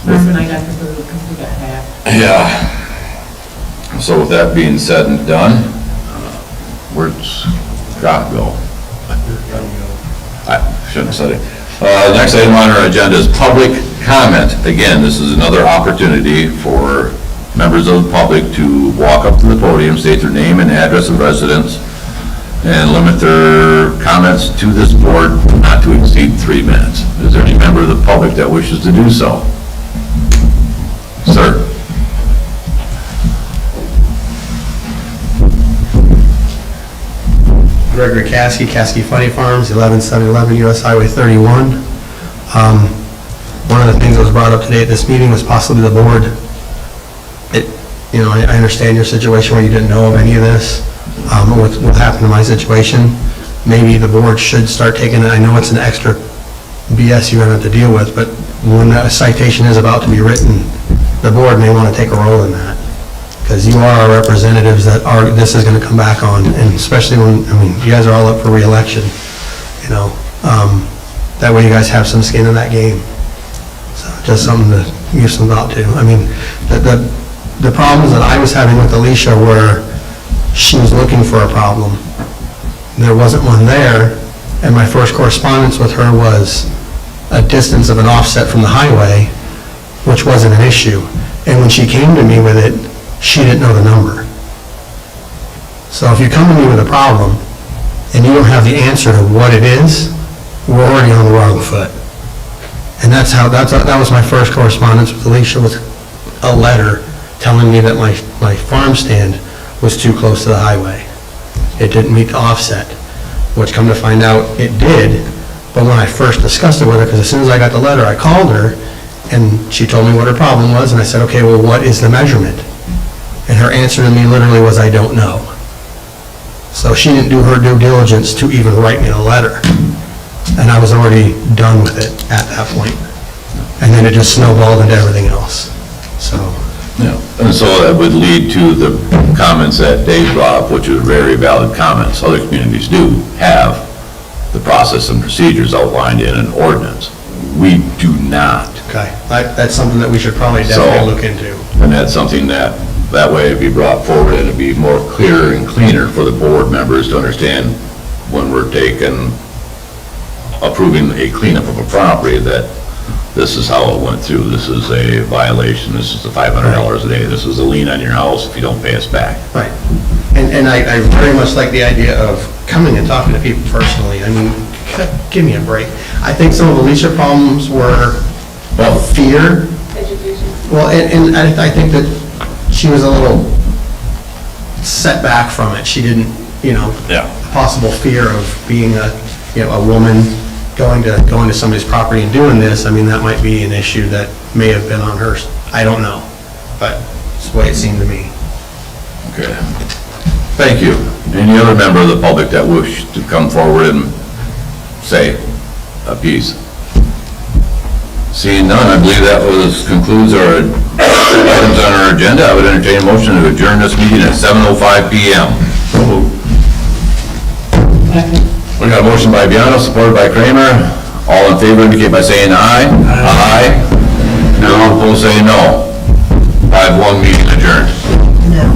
Remember when I got the boot, because we got hacked. Yeah. So with that being said and done, where'd Scott go? I shouldn't have said it. Next item on our agenda is public comment. Again, this is another opportunity for members of the public to walk up to the podium, state their name and address of residence, and limit their comments to this board not to exceed 3 minutes. Is there any member of the public that wishes to do so? Sir? Gregory Caskey Funny Farms, 11711 US Highway 31. One of the things that was brought up today at this meeting was possibly the board. I understand your situation where you didn't know of any of this, what happened to my situation. Maybe the board should start taking it. I know it's an extra BS you're going to have to deal with, but when a citation is about to be written, the board may want to take a role in that. Because you are our representatives this is going to come back on, and especially when, you guys are all up for re-election, that way you guys have some skin in that game. So just something to give some thought to. The problems that I was having with Alicia were, she was looking for a problem. There wasn't one there, and my first correspondence with her was a distance of an offset from the highway, which wasn't an issue. And when she came to me with it, she didn't know the number. So if you come to me with a problem and you don't have the answer to what it is, we're already on the wrong foot. And that was my first correspondence with Alicia, with a letter telling me that my farm stand was too close to the highway. It didn't meet the offset, which come to find out it did. But when I first discussed it with her, because as soon as I got the letter, I called her and she told me what her problem was, and I said, okay, well, what is the measurement? And her answer to me literally was, I don't know. So she didn't do her due diligence to even write me a letter. And I was already done with it at that point. And then it just snowballed into everything else. So Yeah, and so that would lead to the comments that Dave brought up, which are very valid comments. Other communities do have the process and procedures outlined in an ordinance. We do not. Okay, that's something that we should probably So- definitely look into. And that's something that way it'd be brought forward and it'd be more clear and cleaner for the board members to understand when we're approving a cleanup of a property, that this is how it went through. This is a violation, this is the $500 a day, this is a lien on your house if you don't pay us back. Right. And I very much like the idea of coming and talking to people personally. I mean, give me a break. I think some of Alicia's problems were fear. Well, and I think that she was a little set back from it. She didn't, possible fear of being a woman going to somebody's property and doing this. I mean, that might be an issue that may have been on hers. I don't know, but it's the way it seemed to me. Okay. Thank you. Any other member of the public that wish to come forward and say a piece? Seeing none, I believe that concludes our items on our agenda. I would entertain a motion to adjourn this meeting at 7:05 PM. We got a motion by Biano, supported by Kramer. All in favor indicate by saying aye. Aye. No, opposed say no. 5-1 meeting